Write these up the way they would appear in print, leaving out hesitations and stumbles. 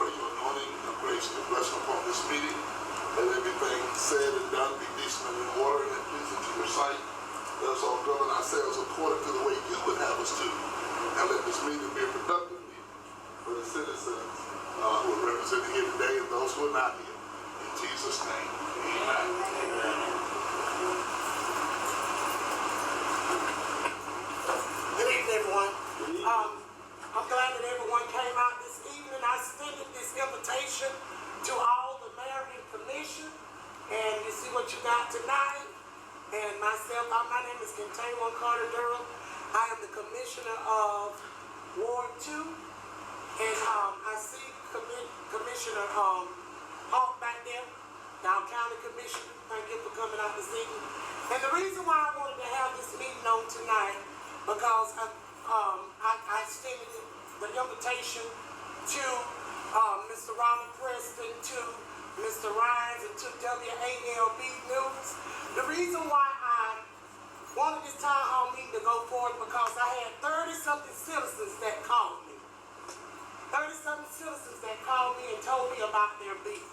pray your anointing and grace and blessing upon this meeting. Let everything said and done be decent and in order and pleasing to your sight. Let us all govern ourselves according to the way you would have us to. And let this meeting be a productive meeting for the citizens who are represented here today and those who are not here. In Jesus' name, amen. Good evening, everyone. I'm glad that everyone came out this evening. I extended this invitation to all the mayor and commission, and you see what you got tonight. And myself, my name is Kentawan Carter Durham. I am the commissioner of Ward 2, and I see Commissioner Hawk back there, our county commissioner. Thank you for coming out this evening. And the reason why I wanted to have this meeting on tonight, because I extended the invitation to Mr. Robert Preston, to Mr. Rhines, and to WALB News. The reason why I wanted this town hall meeting to go forward because I had 30-something citizens that called me. 30-something citizens that called me and told me about their bill.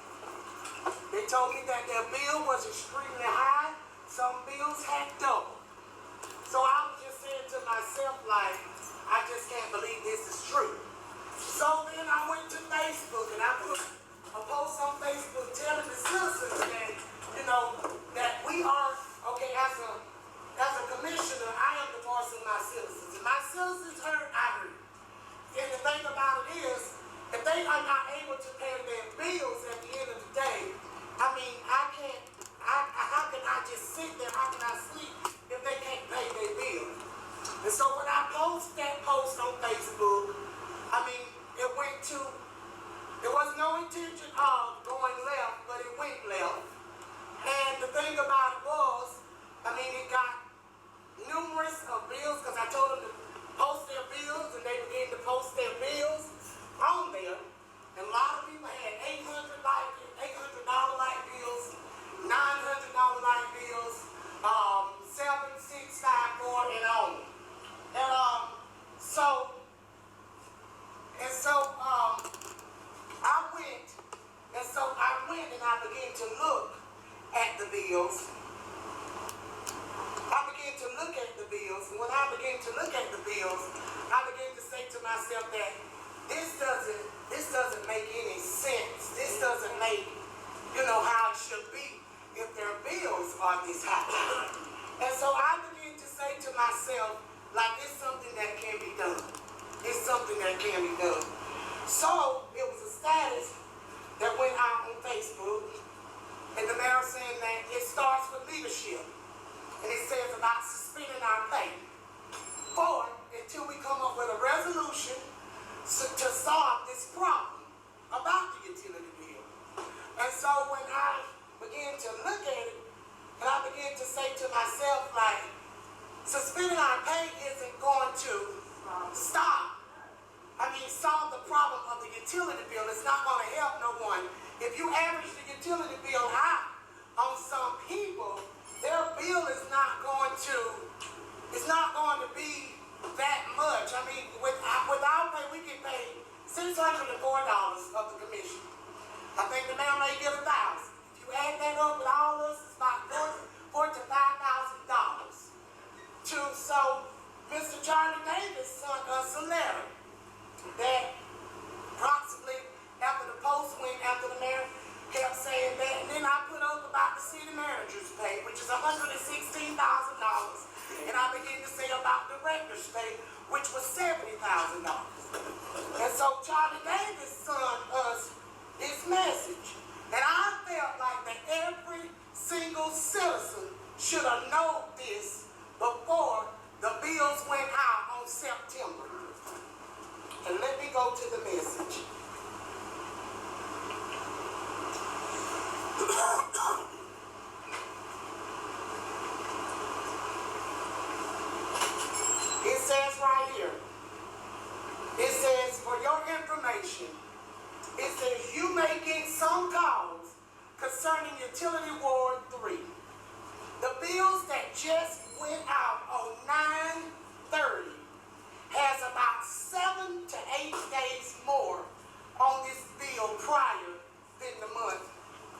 They told me that their bill was extremely high. Some bills had double. So I was just saying to myself, like, I just can't believe this is true. So then I went to Facebook and I put a post on Facebook telling the citizens that, you know, that we are, okay, as a commissioner, I am the voice of my citizens. If my citizens heard, I heard. And the thing about it is, if they are not able to pay their bills at the end of the day, I mean, how can I just sit there, how can I sleep if they can't pay their bills? And so when I post that post on Facebook, I mean, there was no intention of going left, but it went left. And the thing about it was, I mean, it got numerous of bills because I told them to post their bills, and they began to post their bills on there. And a lot of people had $800 light bills, $900 light bills, 7, 6, 5, 4, and on. And so I went and I began to look at the bills. I began to look at the bills, and when I began to look at the bills, I began to say to myself that this doesn't make any sense. This doesn't make, you know, how it should be if their bills are this high. And so I began to say to myself, like, it's something that can be done. It's something that can be done. So it was a status that went out on Facebook, and the mayor saying that it starts with leadership. And it says about suspending our pay until we come up with a resolution to solve this problem about the utility bill. And so when I began to look at it, and I began to say to myself, like, suspending our pay isn't going to solve the problem of the utility bill. It's not going to help no one. If you average the utility bill out on some people, their bill is not going to be that much. I mean, with our pay, we get paid $604 of the commission. I think the mayor may get $1,000. If you add that up with all this, it's about $4,000 to $5,000. So Mr. Charlie Davis sent us a letter that approximately after the post went, after the mayor kept saying that, and then I put up about the city manager's pay, which is $116,000, and I began to say about the director's pay, which was $70,000. And so Charlie Davis sent us this message, and I felt like that every single citizen should have known this before the bills went out on September. And let me go to the message. It says right here, it says, for your information, it says you may get some calls concerning Utility Ward 3. The bills that just went out on 9/30 has about 7 to 8 days more on this bill prior than the month.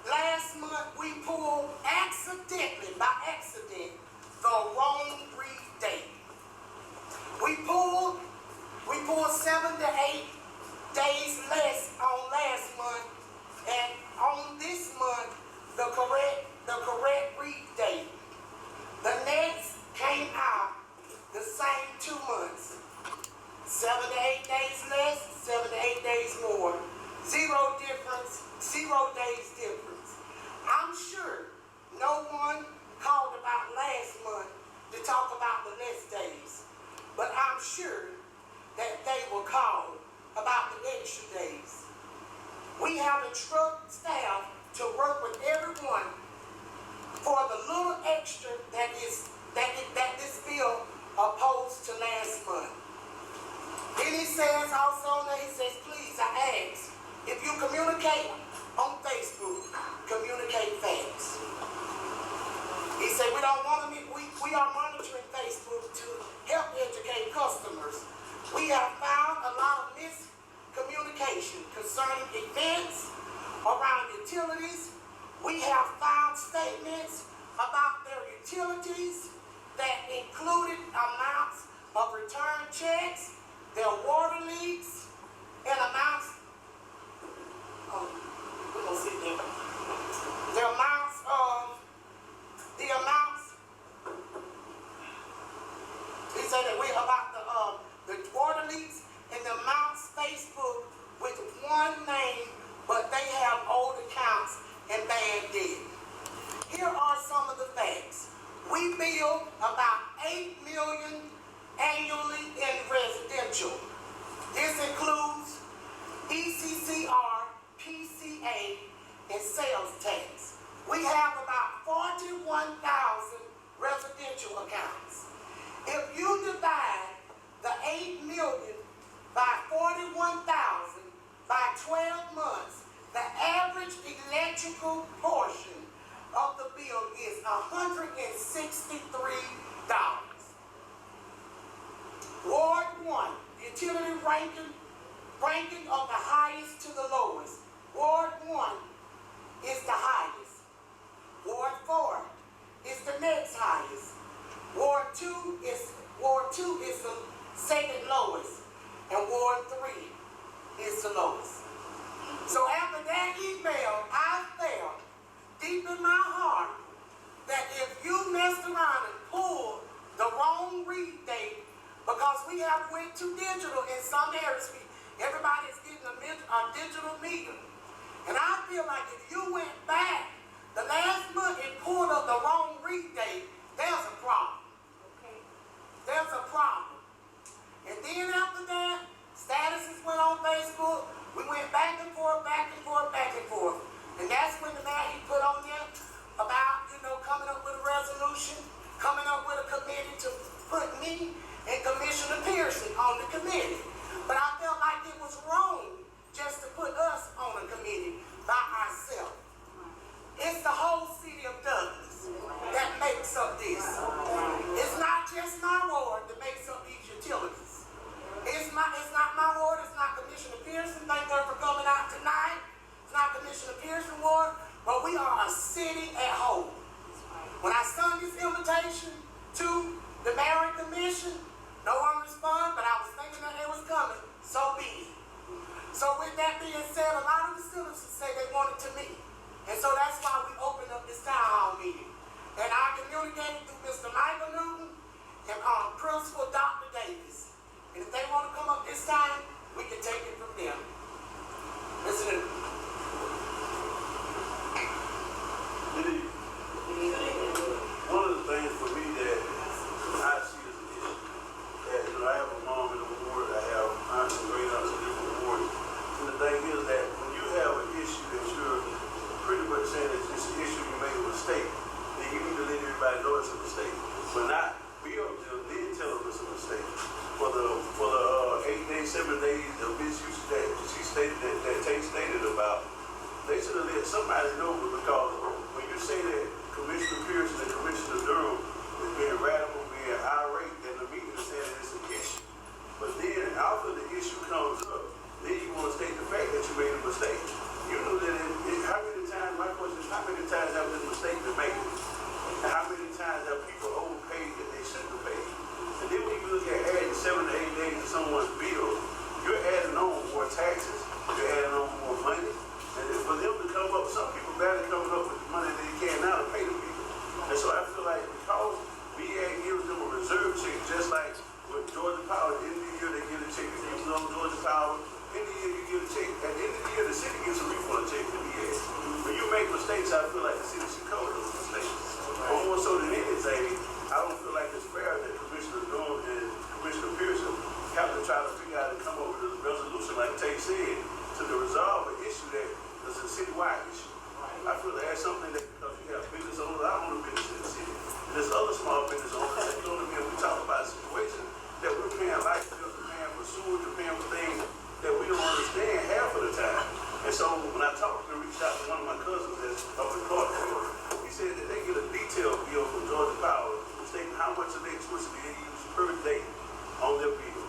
Last month we pulled accidentally, by accident, the wrong read date. We pulled 7 to 8 days less on last month, and on this month, the correct read date. The next came out the same 2 months. 7 to 8 days less, 7 to 8 days more. 0 difference, 0 days difference. I'm sure no one called about last month to talk about the less days, but I'm sure that they will call about the extra days. We have instructed staff to work with everyone for the little extra that this bill opposed to last month. Then he says also, he says, please, I ask, if you communicate on Facebook, communicate fast. He said, we are monitoring Facebook to help educate customers. We have found a lot of miscommunication concerning events around utilities. We have found statements about their utilities that included amounts of return checks, their water leaks, and amounts, he said that we about the water leaks and the amounts Facebook with one name, but they have old accounts and bad debt. Here are some of the facts. We bill about $8 million annually in residential. This includes ECCR, PCA, and sales tax. We have about 41,000 residential accounts. If you divide the 8 million by 41,000 by 12 months, the average electrical portion of the bill is $163. Ward 1, utility ranking of the highest to the lowest. Ward 1 is the highest. Ward 4 is the next highest. Ward 2 is the second lowest, and Ward 3 is the lowest. So after that email, I felt deep in my heart that if you messed around and pulled the wrong read date, because we have went to digital in some areas, everybody's getting a digital meter. And I feel like if you went back the last month and pulled up the wrong read date, there's a problem. Okay. There's a problem. And then after that, statuses went on Facebook. We went back and forth, back and forth, back and forth. And that's when the man he put on there about, coming up with a resolution, coming up with a committee to put me and Commissioner Pearson on the committee. But I felt like it was wrong just to put us on a committee by ourselves. It's the whole city of Douglas that makes up this. It's not just my ward that makes up these utilities. It's not my ward, it's not Commissioner Pearson. Thank her for coming out tonight. It's not Commissioner Pearson ward, but we are a city at home. When I sent this invitation to the Mayor and Commission, no one responded, but I was thinking that it was coming. So be it. So with that being said, a lot of the citizens say they wanted to meet. And so that's why we opened up this town hall meeting. And I communicated through Mr. Michael Newton and Principal Dr. Davis. And if they want to come up this time, we can take it from there. Listen to me. One of the things for me that I see as an issue, that I have a mom in the ward, I have aunts and great aunts in different wards. And the thing is that when you have an issue that you're pretty much saying that it's an issue you made a mistake, then you need to let everybody know it's a mistake. But not be able to then tell them it's a mistake. For the 8 days, 7 days of misuse that she stated that Tate stated about, they should have let somebody know, because when you say that Commissioner Pearson and Commissioner Durham is being radical, being irate, and the media is saying it's an issue. But then after the issue comes up, then you want to state the fact that you made a mistake. You knew that how many times, my question is, how many times have this mistake been made? And how many times have people overpaid that they shouldn't have paid? And then when you look at adding 7 to 8 days to someone's bill, you're adding on more taxes, you're adding on more money. And for them to come up, some people barely coming up with the money they can now to pay the people. And so I feel like because VA gives them a reserve check, just like with Georgia Power, at the end of the year they get a check. If you use on Georgia Power, end of the year you get a check. At the end of the year, the city gets a refund check to VA. When you make mistakes, I feel like the city should cover those mistakes. But more so than anything, I don't feel like it's fair that Commissioner Doon and Commissioner Pearson have to try to figure out and come up with a resolution, like Tay said, to resolve an issue that is a citywide issue. I feel like that's something that, because you have business owners, I own a business in the city. And there's other small business owners that don't even, we talk about a situation that we're paying light bills, we're paying for sewage, we're paying for things that we don't understand half of the time. And so when I talked and reached out to one of my cousins that's up in Clarksville, he said that they get a detailed bill from Georgia Power stating how much of electricity they use per day on their bill.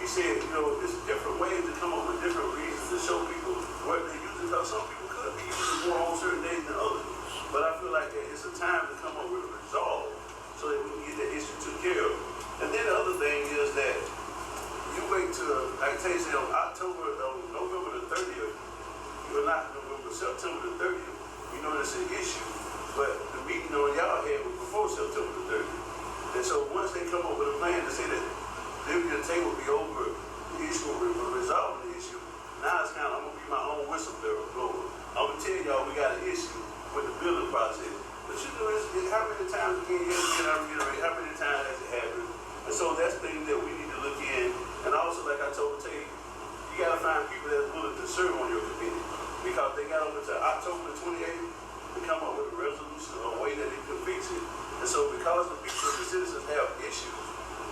He said, you know, there's different ways to come up with different reasons to show people what they use it, because some people could be using more on certain days than others. But I feel like it's a time to come up with a resolve so that we can get that issue took care of. And then the other thing is that you wait till, like Tay said, on November the 30th, you're not November, September the 30th, you know that's an issue. But the meeting on y'all had was before September the 30th. And so once they come up with a plan to say that the table will be over the issue, we're resolving the issue, now it's kind of, I'm going to be my own whistleblower. I'm going to tell y'all we got an issue with the building process. But you know, how many times again, I reiterate, how many times has it happened? And so that's things that we need to look in. And also, like I told Tay, you got to find people that's willing to serve on your committee. Because they got over to October the 28th to come up with a resolution or a way that they can fix it. And so because the people, the citizens have issues,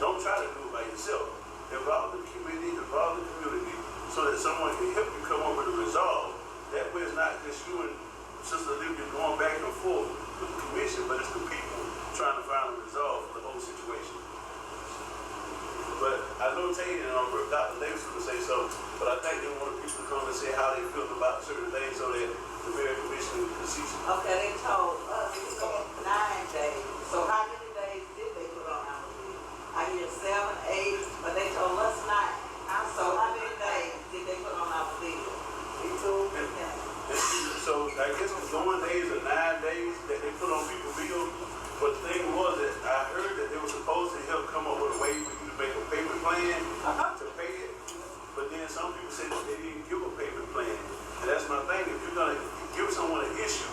don't try to do it by yourself. Involve the committee, involve the community, so that someone can help you come up with a resolve. That way it's not just you and Sister Olivia going back and forth with the commission, but it's the people trying to find a resolve for the whole situation. But I know Tay and Dr. Davis will say so, but I think they want people to come and say how they feel about certain things so that the mayor commission can see some. Okay, they told us 9 days. So how many days did they put on our bill? I hear 7, 8, but they told us 9. So how many days did they put on our bill? So I guess the going days are 9 days that they put on people's bills. But the thing was that I heard that they were supposed to help come up with a way for you to make a payment plan to pay it. But then some people said that they didn't give a payment plan. And that's my thing. If you're going to give someone an issue,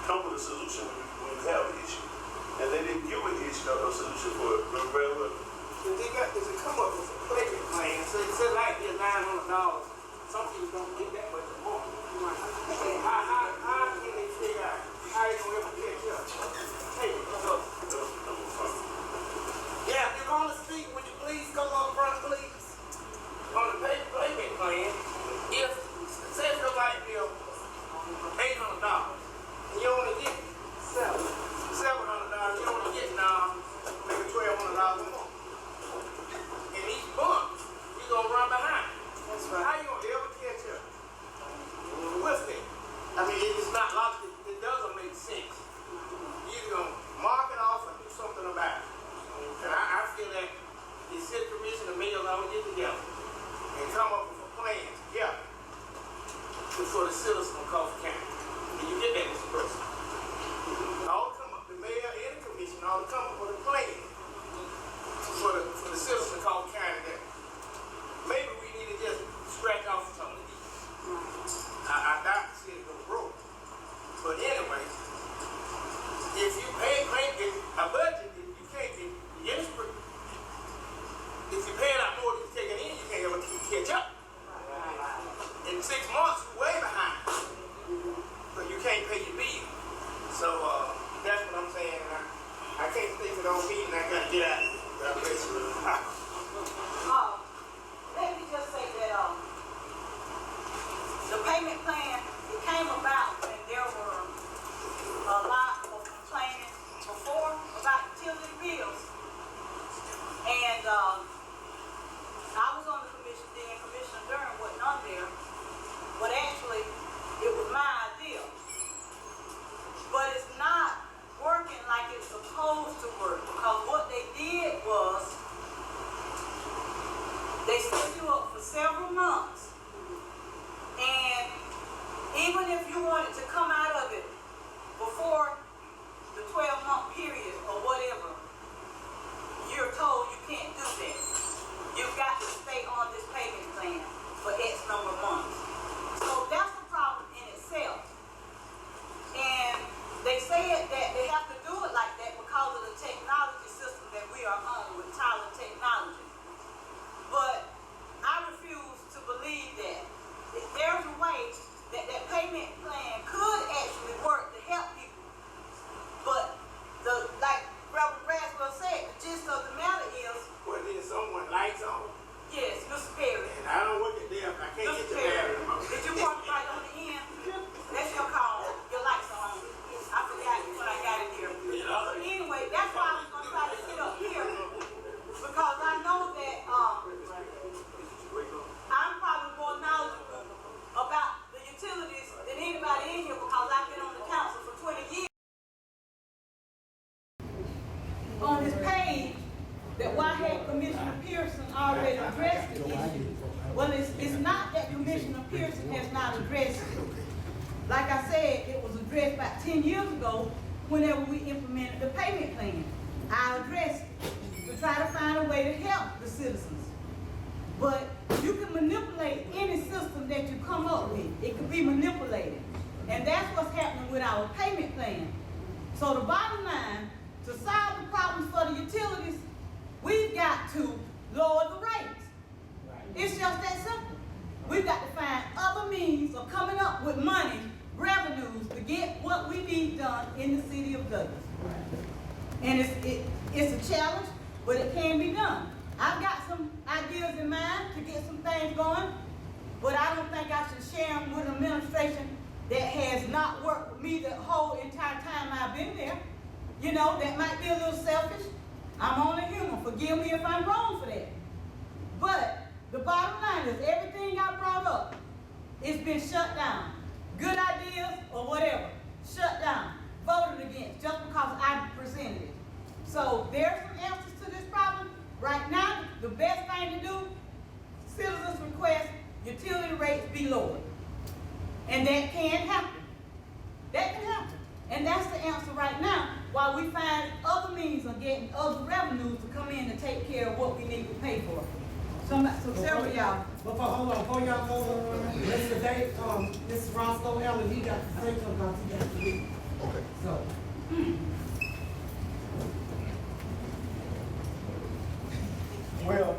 come with a solution when you have an issue. And they didn't give an issue or a solution for it. If they got this to come up with a payment plan, so it said like here $900. Some people don't get that much more. How can they figure out how they gonna ever catch up? Hey, yeah, if you're gonna speak, would you please come up front, please? On the payment plan, if say your light bill $800 and you only get $700, you only get maybe $1,200 a month. And each month you're gonna run behind. That's right. How you gonna ever catch up with it? I mean, it's not logical. It doesn't make sense. You're either gonna mark it off or do something about it. And I feel that the city commission and mayor all get together and come up with a plan together for the citizens of Coffee County. And you get that, Mr. President? All come up, the mayor and the commission all come up with a plan for the citizens of Coffee County that maybe we need to just scratch off some of these. I doubt the city go broke. But anyway, if you pay a budget, you can't be if you're paying out more than you're taking in, you can't ever catch up. In 6 months, you're way behind. But you can't pay your bill. if you wanted to come out of it before the 12-month period or whatever, you're told you can't do that. You've got to stay on this payment plan for X number of months. So that's a problem in itself. And they said that they have to do it like that because of the technology system that we are on with Tyler Technology. But I refuse to believe that. If there's a way that that payment plan could actually work to help people, but like Reverend Braswell said, the gist of the matter is, Well, then someone lights on. yes, Mr. Perry. And I don't work at them. I can't get Mr. the Perry, battery. did you park right on the end? That's your call. Your lights are on. I forgot you when I got in here. So anyway, that's why I was gonna try to sit up here, because I know that I'm probably more knowledgeable about the utilities than anybody in here because I've been on the council for 20 years. On this page, that why had Commissioner Pearson already addressed the issue? Well, it's not that Commissioner Pearson has not addressed it. Like I said, it was addressed about 10 years ago whenever we implemented the payment plan. I addressed it to try to find a way to help the citizens. But you can manipulate any system that you come up with. It can be manipulated. And that's what's happening with our payment plan. So the bottom line, to solve the problems for the utilities, we've got to lower the rates. It's just that simple. We've got to find other means of coming up with money, revenues, to get what we need done in the city of Douglas. And it's a challenge, but it can be done. I've got some ideas in mind to get some things going, but I don't think I should share them with an administration that has not worked with me the whole entire time I've been there. You know, that might be a little selfish. I'm only human. Forgive me if I'm wrong for that. But the bottom line is everything I brought up, it's been shut down. Good ideas or whatever, shut down, voted against just because I presented it. So there's some answers to this problem. Right now, the best thing to do, citizens request utility rates be lowered. And that can happen. That can happen. And that's the answer right now, while we find other means of getting other revenues to come in and take care of what we need to pay for. So several of y'all. Hold on, before y'all go on, Mr. Dave, Mr. Roscoe Allen, he got to say something about he got to leave. Okay. So. Well,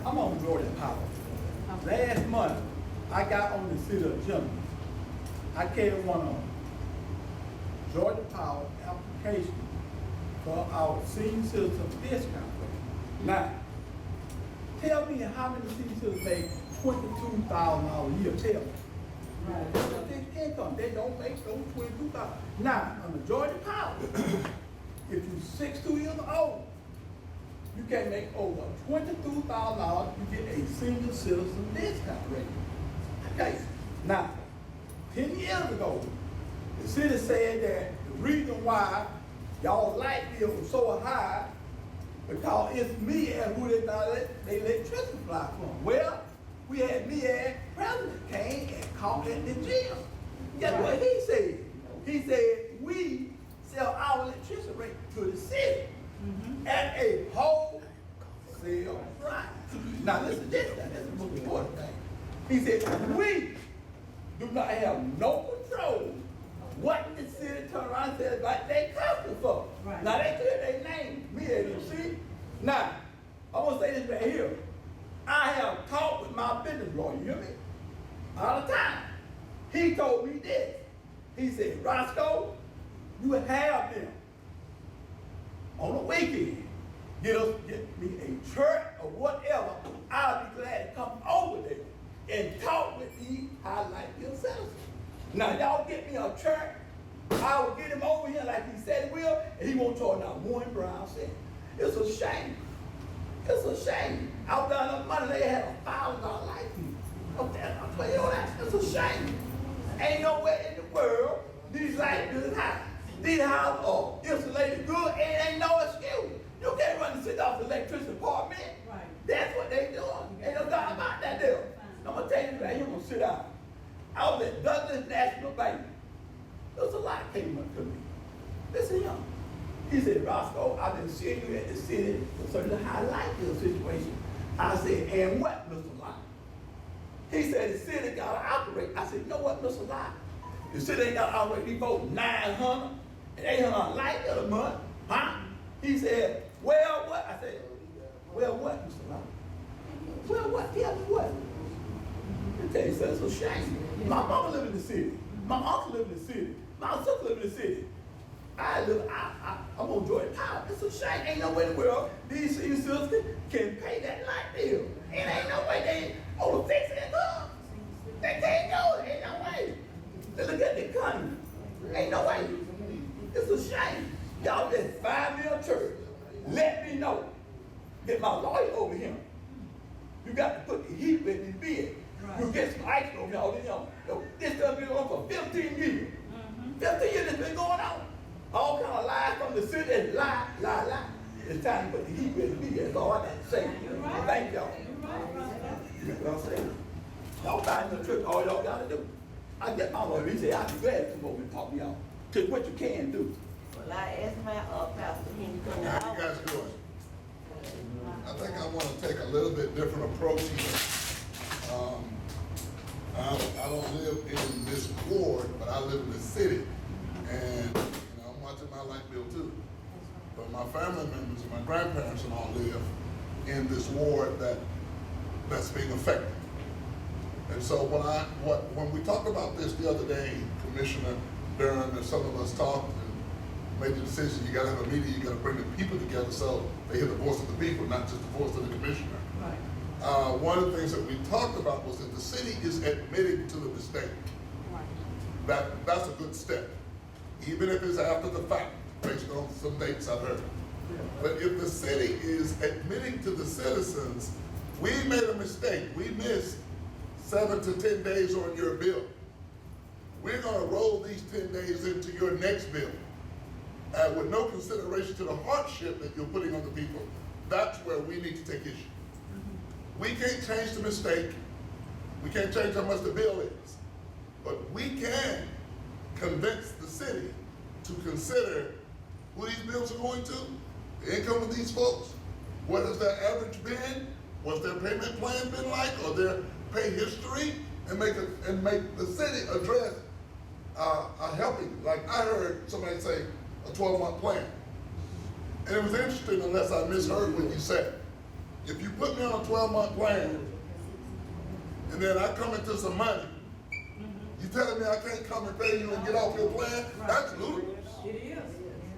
I'm on Jordan Power. Last month, I got on the city of Jim. I carried one on Jordan Power application for our senior citizen discount rate. Now, tell me how many senior citizens make $22,000 a year. Tell me. Right. That's their income. They don't make those $22,000. Now, on the Jordan Power, if you're 62 years old, you can make over $22,000, you get a senior citizen discount rate. Okay, now, 10 years ago, the city said that the reason why y'all light bill was so high because it's me and who they thought they electricity fly from. Well, we had me and President came and called at the gym. Guess what he said? He said, we sell our electricity rate to the city at a wholesale price. Now listen to this, that's the most important thing. He said, we do not have no control what the city turn around and says like they custom for. Right. Now they clear their name, me and you see. Now, I'm gonna say this right here. I have talked with my business lawyer, you hear me? All the time. He told me this. He said, Roscoe, you have them on the weekend. Get me a church or whatever. I'll be glad to come over there and talk with these highlight bill citizens. Now y'all get me a church, I will get him over here like he said he will, and he won't charge not one brown cent. It's a shame. It's a shame. I was down on money, they had $1,000 light bill. Okay, I'll tell you all that. It's a shame. Ain't nowhere in the world these light bills high. These houses are insulated good and ain't no excuse. You can't run the city off the electricity department. Right. That's what they doing. Ain't no doubt about that deal. I'm gonna tell you that, you're gonna sit down. I was at Douglas National Bank. There was a lot came up to me. Listen, young. He said, Roscoe, I've been seeing you at the city concerning how I like your situation. I said, and what, Mr. Lott? He said, the city got to operate. I said, you know what, Mr. Lott? The city ain't got to operate. We vote 900 and 800 light a month. Huh? He said, well, what? I said, well, what, Mr. Lott? Well, what? Tell me what? Let me tell you something, it's a shame. My mama live in the city. My uncle live in the city. My sister live in the city. I'm on Jordan Power. It's a shame. Ain't no way in the world these senior citizens can pay that light bill. And ain't no way they over fix it up. They can't do it. Ain't no way. They look at the economy. Ain't no way. It's a shame. Y'all just find me a church. Let me know. Get my lawyer over here. You got to put the heat with the bid. Right. You get some ice over here. This stuff been on for 15 years. 15 years it's been going on. All kind of lies from the city and lie. It's time to put the heat with the bid. That's all I got to say. Right. Thank y'all. You know what I'm saying? Y'all find the church, all y'all got to do. I get my lawyer, he said, I'd be glad to come over and talk to y'all. Tell you what you can do. Well, I asked my pastor, can you come How you guys doing? I think I want to take a little bit different approach here. I don't live in this ward, but I live in the city. And I'm watching my light bill too. But my family members and my grandparents and all live in this ward that's being affected. And so when we talked about this the other day, Commissioner Durham and some of us talked and made the decision, you gotta have a meeting, you gotta bring the people together so they hear the voice of the people, not just the voice of the commissioner. Right. One of the things that we talked about was that the city is admitting to the mistake. Right. That's a good step, even if it's after the fact, based on some dates I've heard. Yeah. But if the city is admitting to the citizens, we made a mistake, we missed 7 to 10 days on your bill. We're gonna roll these 10 days into your next bill. With no consideration to the hardship that you're putting on the people, that's where we need to take issue. We can't change the mistake. We can't change how much the bill is. But we can convince the city to consider who these bills are going to, the income of these folks, what has their average been, what's their payment plan been like, or their pay history, and make the city address a helping. Like I heard somebody say a 12-month plan. And it was interesting, unless I misheard what you said. If you put me on a 12-month plan, and then I come into some money, you telling me I can't come and pay you and get off your plan? That's ludicrous. It is.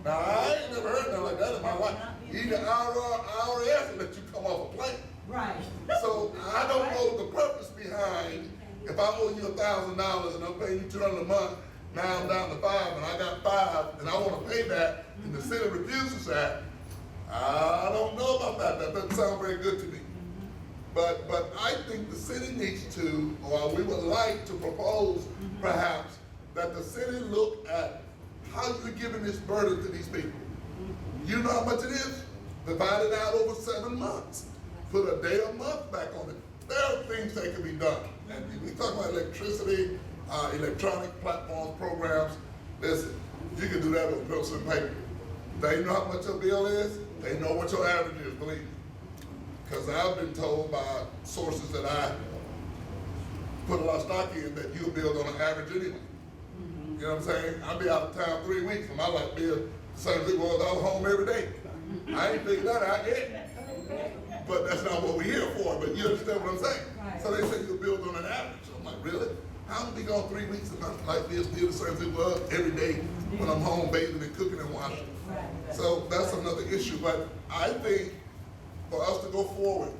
Now, I ain't never heard nothing like that in my life. Either IRS will let you come off a plan. Right. So I don't know the purpose behind, if I owe you $1,000 and I'm paying you $200 a month, now I'm down to $5 and I got $5 and I want to pay that and the city refuses that. I don't know about that. That doesn't sound very good to me. But I think the city needs to, or we would like to propose perhaps that the city look at how you're giving this burden to these people. You know how much it is? Divide it out over 7 months. Put a day a month back on it. There are things that can be done. And we talk about electricity, electronic platforms, programs. Listen, you can do that with pencil and paper. They know how much your bill is. They know what your average is, believe me. Because I've been told by sources that I put a lot of stock in that you'll build on an average anyway. You know what I'm saying? I'll be out of town 3 weeks and my light bill, same as it was, I was home every day. I ain't figured that out yet. But that's not what we're here for, but you understand what I'm saying? Right. So they say you'll build on an average. So I'm like, really? How would be gone 3 weeks and my light bill still the same as it was every day when I'm home bathing and cooking and washing? Right. So that's another issue. But I think for us to go forward,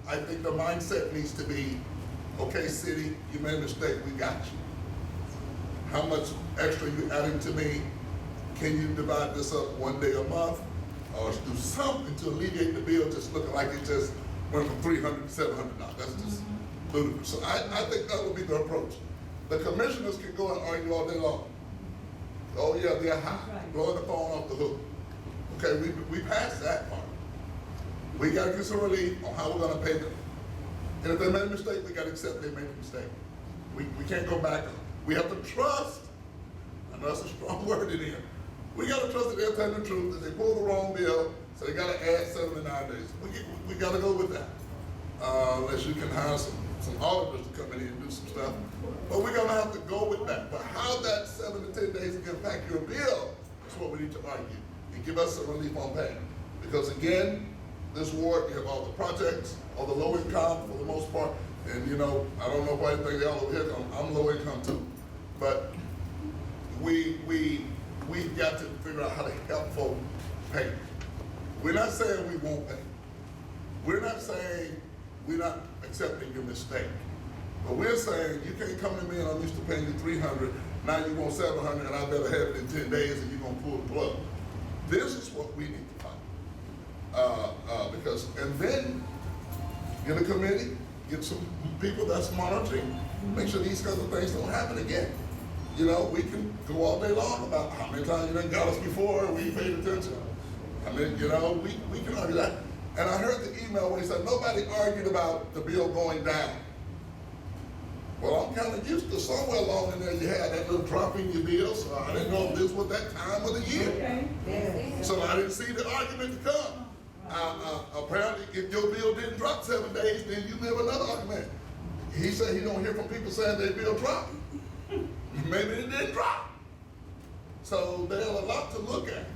I think the mindset needs to be, okay, city, you made a mistake, we got you. How much extra you adding to me? Can you divide this up 1 day a month? Or do something to alleviate the bill just looking like it just went from $300 to $700. That's just ludicrous. So I think that would be the approach. The commissioners can go and argue all day long. Oh yeah, they're high. Blowing the phone off the hook. Okay, we passed that part. We got to get some relief on how we're going to pay them. And if they made a mistake, we got to accept they made a mistake. We can't go back. We have to trust, I know that's a strong word in here. We gotta trust that they're telling the truth, that they pulled the wrong bill, so they gotta add 79 days. We gotta go with that. Unless you can hire some auditors to come in here and do some stuff. But we're gonna have to go with that. But how that 7 to 10 days can impact your bill is what we need to argue and give us some relief on payment. Because again, this ward, you have all the projects, all the low income for the most part, and you know, I don't know why you think they all over here, I'm low income too. But we've got to figure out how to help folk pay. We're not saying we won't pay. We're not saying we're not accepting your mistake. But we're saying you can't come to me and I'm used to paying you $300, now you want $700 and I better have it in 10 days and you're gonna pull the plug. This is what we need to fight. And then get a committee, get some people that's monitoring, make sure these kinds of things don't happen again. You know, we can go all day long about how many times you done got us before, we paid attention. I mean, you know, we can argue that. And I heard the email where he said, nobody argued about the bill going down. Well, I'm kind of used to somewhere along in there you had that little drop in your bill, so I didn't know if this was that time of the year. Okay. So I didn't see the argument to come. Apparently, if your bill didn't drop 7 days, then you live another argument. He said he don't hear from people saying their bill dropped. Maybe it didn't drop. So there's a lot to look at.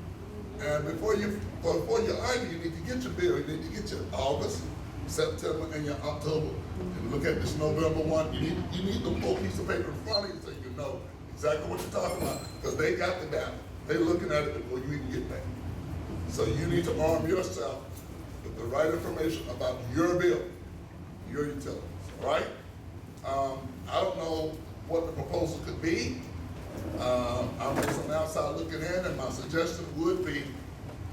And before you argue, you need to get your bill. You need to get your August, September, and your October. And look at this November one. You need the full piece of paper in front of you so you know exactly what you're talking about. Because they got the data. They're looking at it before you even get paid. So you need to arm yourself with the right information about your bill, your utilities, all right? I don't know what the proposal could be. I'm just on the outside looking in, and my suggestion would be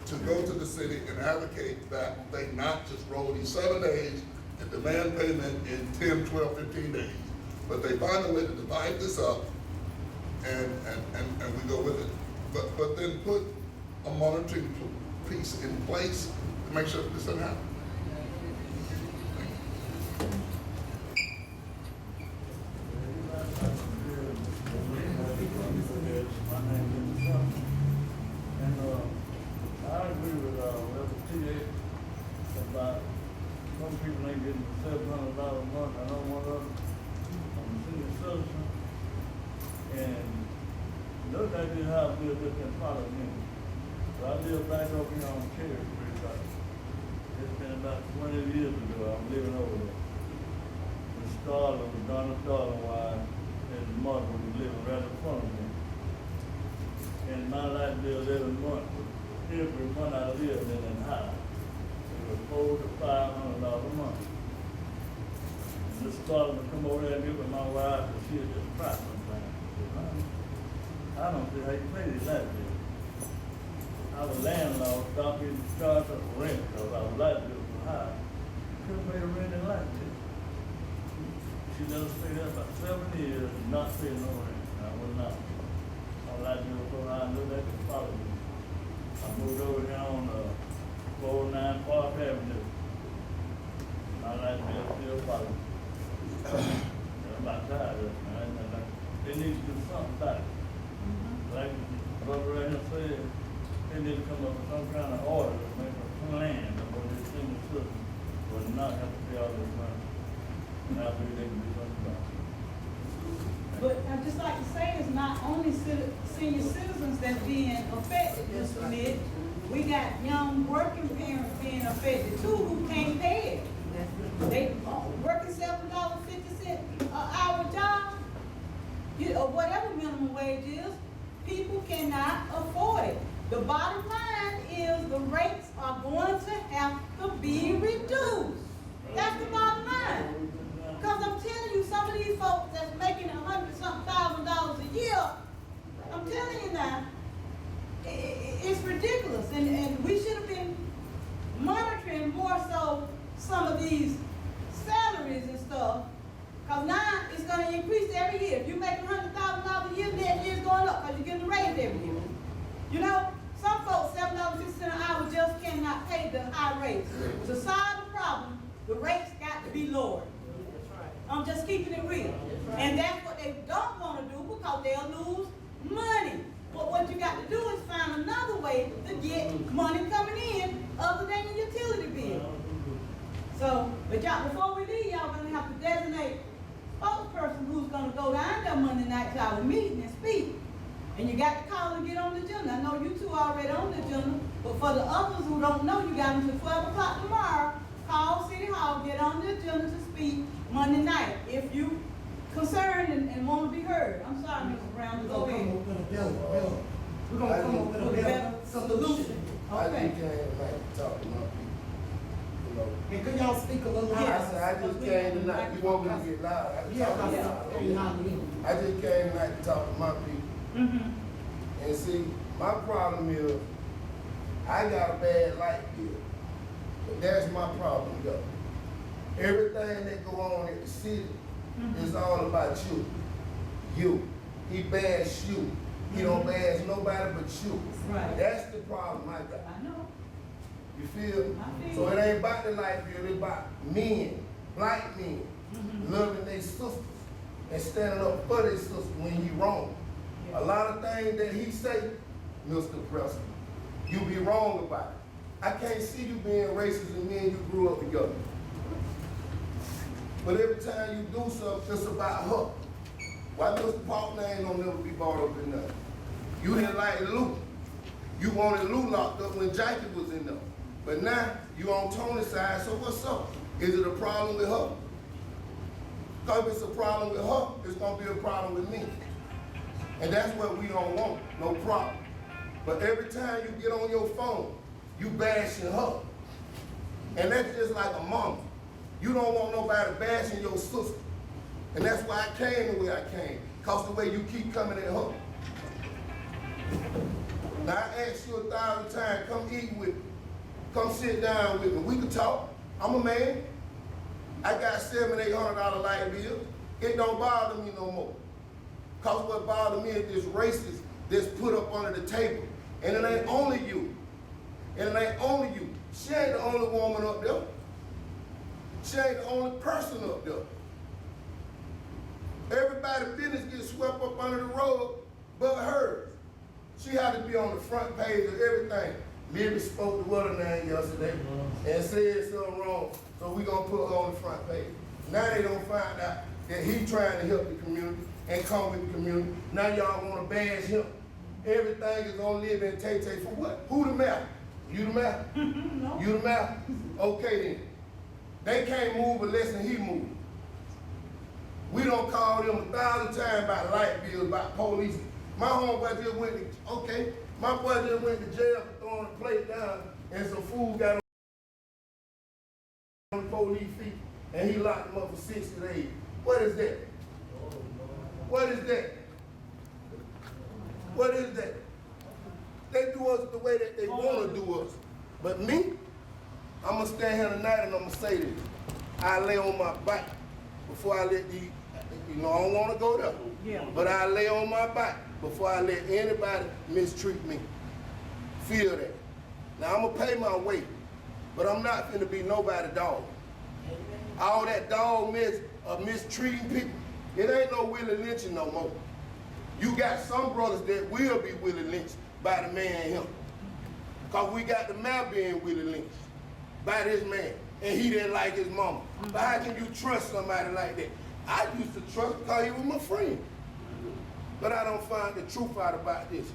to go to the city and advocate that they not just roll these 7 days and demand payment in 10, 12, 15 days, but they find a way to divide this up and we go with it. But then put a monitoring piece in place to make sure that this doesn't happen. I agree with Reverend T.A. about some people ain't getting $700 a month. I know one of them, I'm a senior citizen, and those guys did have a little bit of product in it. So I live back over here on Cherry Street. It's been about 20 years ago. I'm living over there. The Starling was Donna Starling while his mother was living right in front of me. And my light bill every month I lived in and high. It was $400 to $500 a month. And this Starling would come over there and give it my wife, and she'd just cry sometimes. I don't see how you pay these light bills. Our landlord stopped getting charged up rent because our light bill was high. Couldn't pay the rent and light bill. She let us stay there about 7 years and not pay no rent. I was not. Our light bill was so high, I knew that could follow me. I moved over here on 409 Park Avenue. My light bill still follows me. I'm about tired of it, man. They need to do something about it. Like Brother right here said, they need to come up with some kind of order to make a plan of what this senior citizen will not have to pay all this money. And I believe they can do something about it. But I'd just like to say it's not only senior citizens that's being affected, Mr. Mitch. We got young working parents being affected too who can't pay it. They working $7.50 an hour job, or whatever minimum wage is, people cannot afford it. The bottom line is the rates are going to have to be reduced. That's the bottom line. Because I'm telling you, some of these folks that's making $100-something thousand a year, I'm telling you now, it's ridiculous. And we should have been monitoring more so some of these salaries and stuff. Because now it's going to increase every year. If you make $100,000 a year, next year's going up because you're getting a raise every year. You know, some folks, $7.50 an hour just cannot pay the high rates. To solve the problem, the rates got to be lowered. I'm just keeping it real. And that's what they don't want to do because they'll lose money. But what you got to do is find another way to get money coming in other than the utility bill. So, but y'all, before we leave, y'all gonna have to designate a spokesperson who's gonna go down there Monday night to our meeting and speak. And you got to call and get on the agenda. I know you two are already on the agenda, but for the others who don't know, you got until 12 o'clock tomorrow. Call City Hall, get on the agenda to speak Monday night. If you concerned and want to be heard. I'm sorry, Mr. Brown, to go ahead. We're gonna come up with a better solution. I Okay. just came tonight to talk to my people. You know, And could y'all speak a little louder? I said, I just came tonight, you want me to get loud? I can Yeah, talk yeah. loud. Yeah. I just came tonight to talk to my people. And see, my problem is, I got a bad light bill. But that's my problem, though. Everything that go on in the city is all about you. You. He bash you. He don't bash nobody but you. Right. That's the problem I got. I know. You feel? I feel So it ain't about the light bill, it's about men, black men, loving their sisters and standing up for their sisters when he wrong. A lot of things that he say, Mr. President, you be wrong about it. I can't see you being racist and me and you grew up together. But every time you do something, it's about her. Why Mr. Paul name don't never be brought up in there? You didn't like Lou. You wanted Lou locked up when Jackie was in there. But now, you on Tony's side, so what's up? Is it a problem with her? Because if it's a problem with her, it's gonna be a problem with me. And that's what we don't want, no problem. But every time you get on your phone, you bashing her. And that's just like a mama. You don't want nobody bashing your sister. And that's why I came the way I came, because the way you keep coming at her. Now I ask you 1,000 times, come eat with me. Come sit down with me. We can talk. I'm a man. I got $700, $800 light bill. It don't bother me no more. Because what bothers me is this racist that's put up under the table. And it ain't only you. And it ain't only you. She ain't the only woman up there. She ain't the only person up there. Everybody's business gets swept up under the rug but hers. She had to be on the front page of everything. Libby spoke to what her name yesterday and said something wrong, so we gonna put her on the front page. Now they don't find out that he trying to help the community and come with the community. Now y'all wanna bash him. Everything is gonna live in Tay-Tay for what? Who the map? You the map? No. You the map? Okay then. They can't move unless he move. We don't call them 1,000 times about light bills, about police. My homeboy just went to, okay, my boy just went to jail for throwing a plate down and some food got on the police feet and he locked him up for 60 days. What is that? What is that? What is that? They do us the way that they want to do us. But me, I'm going to stand here tonight and I'm going to say this. I lay on my back before I let these, I don't want to go there. Yeah. But I lay on my back before I let anybody mistreat me. Feel that. Now I'm going to pay my way, but I'm not going to be nobody dog. All that dog mess of mistreating people, it ain't no Willie lynching no more. You got some brothers that will be Willie lynched by the man and him. Because we got the man being Willie lynched by this man, and he didn't like his mama. But how can you trust somebody like that? I used to trust because he was my friend. But I don't find the truth out about this.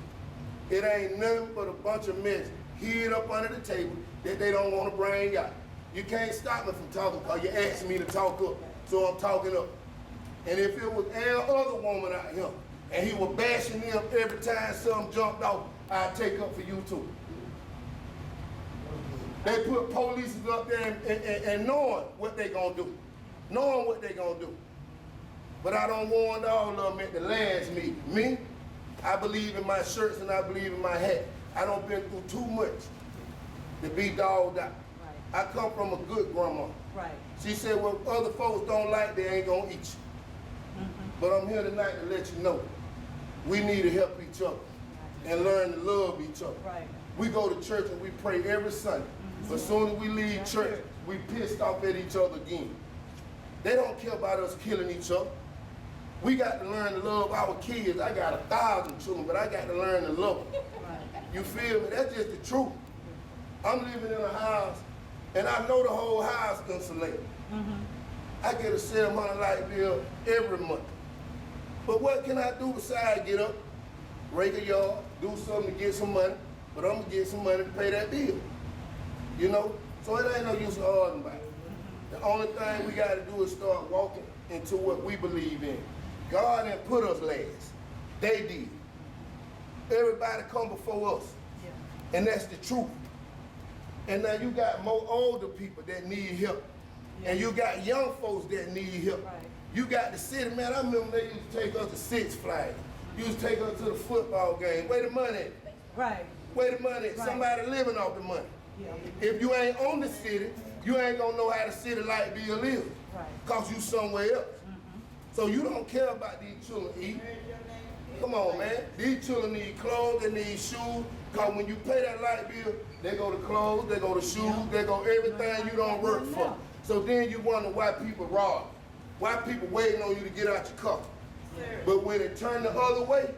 It ain't nothing but a bunch of mess hid up under the table that they don't want to bring out. You can't stop me from talking because you asked me to talk up, so I'm talking up. And if it was any other woman out here, and he was bashing me up every time something jumped off, I'd take up for you too. They put police up there and knowing what they gonna do. Knowing what they gonna do. But I don't warn all of them at the last meeting. Me, I believe in my shirts and I believe in my hat. I don't been through too much to be dogged out. Right. I come from a good grandma. Right. She said, what other folks don't like, they ain't gonna eat you. But I'm here tonight to let you know, we need to help each other and learn to love each other. Right. We go to church and we pray every Sunday. But as soon as we leave church, we pissed off at each other again. They don't care about us killing each other. We got to learn to love our kids. I got 1,000 children, but I got to learn to love them. You feel me? That's just the truth. I'm living in a house, and I know the whole house insulated. I get a 700 light bill every month. But what can I do besides get up, rake a yard, do something to get some money, but I'm gonna get some money to pay that bill. You know? So it ain't no use of arguing about it. The only thing we gotta do is start walking into what we believe in. God didn't put us last. They did. Everybody come before us. And that's the truth. And now you got more older people that need help. And you got young folks that need help. You got the city, man. I remember they used to take us to Six Flags. Used to take us to the football game. Where the money at? Right. Where the money at? Somebody living off the money. If you ain't on the city, you ain't gonna know how the city light bill is. Cause you somewhere else. So you don't care about these children eating. Come on, man. These children need clothes, they need shoes. Cause when you pay that light bill, they go to clothes, they go to shoes, they go everything you don't work for. So then you wonder why people rob, why people waiting on you to get out your car. But when it turn the other way,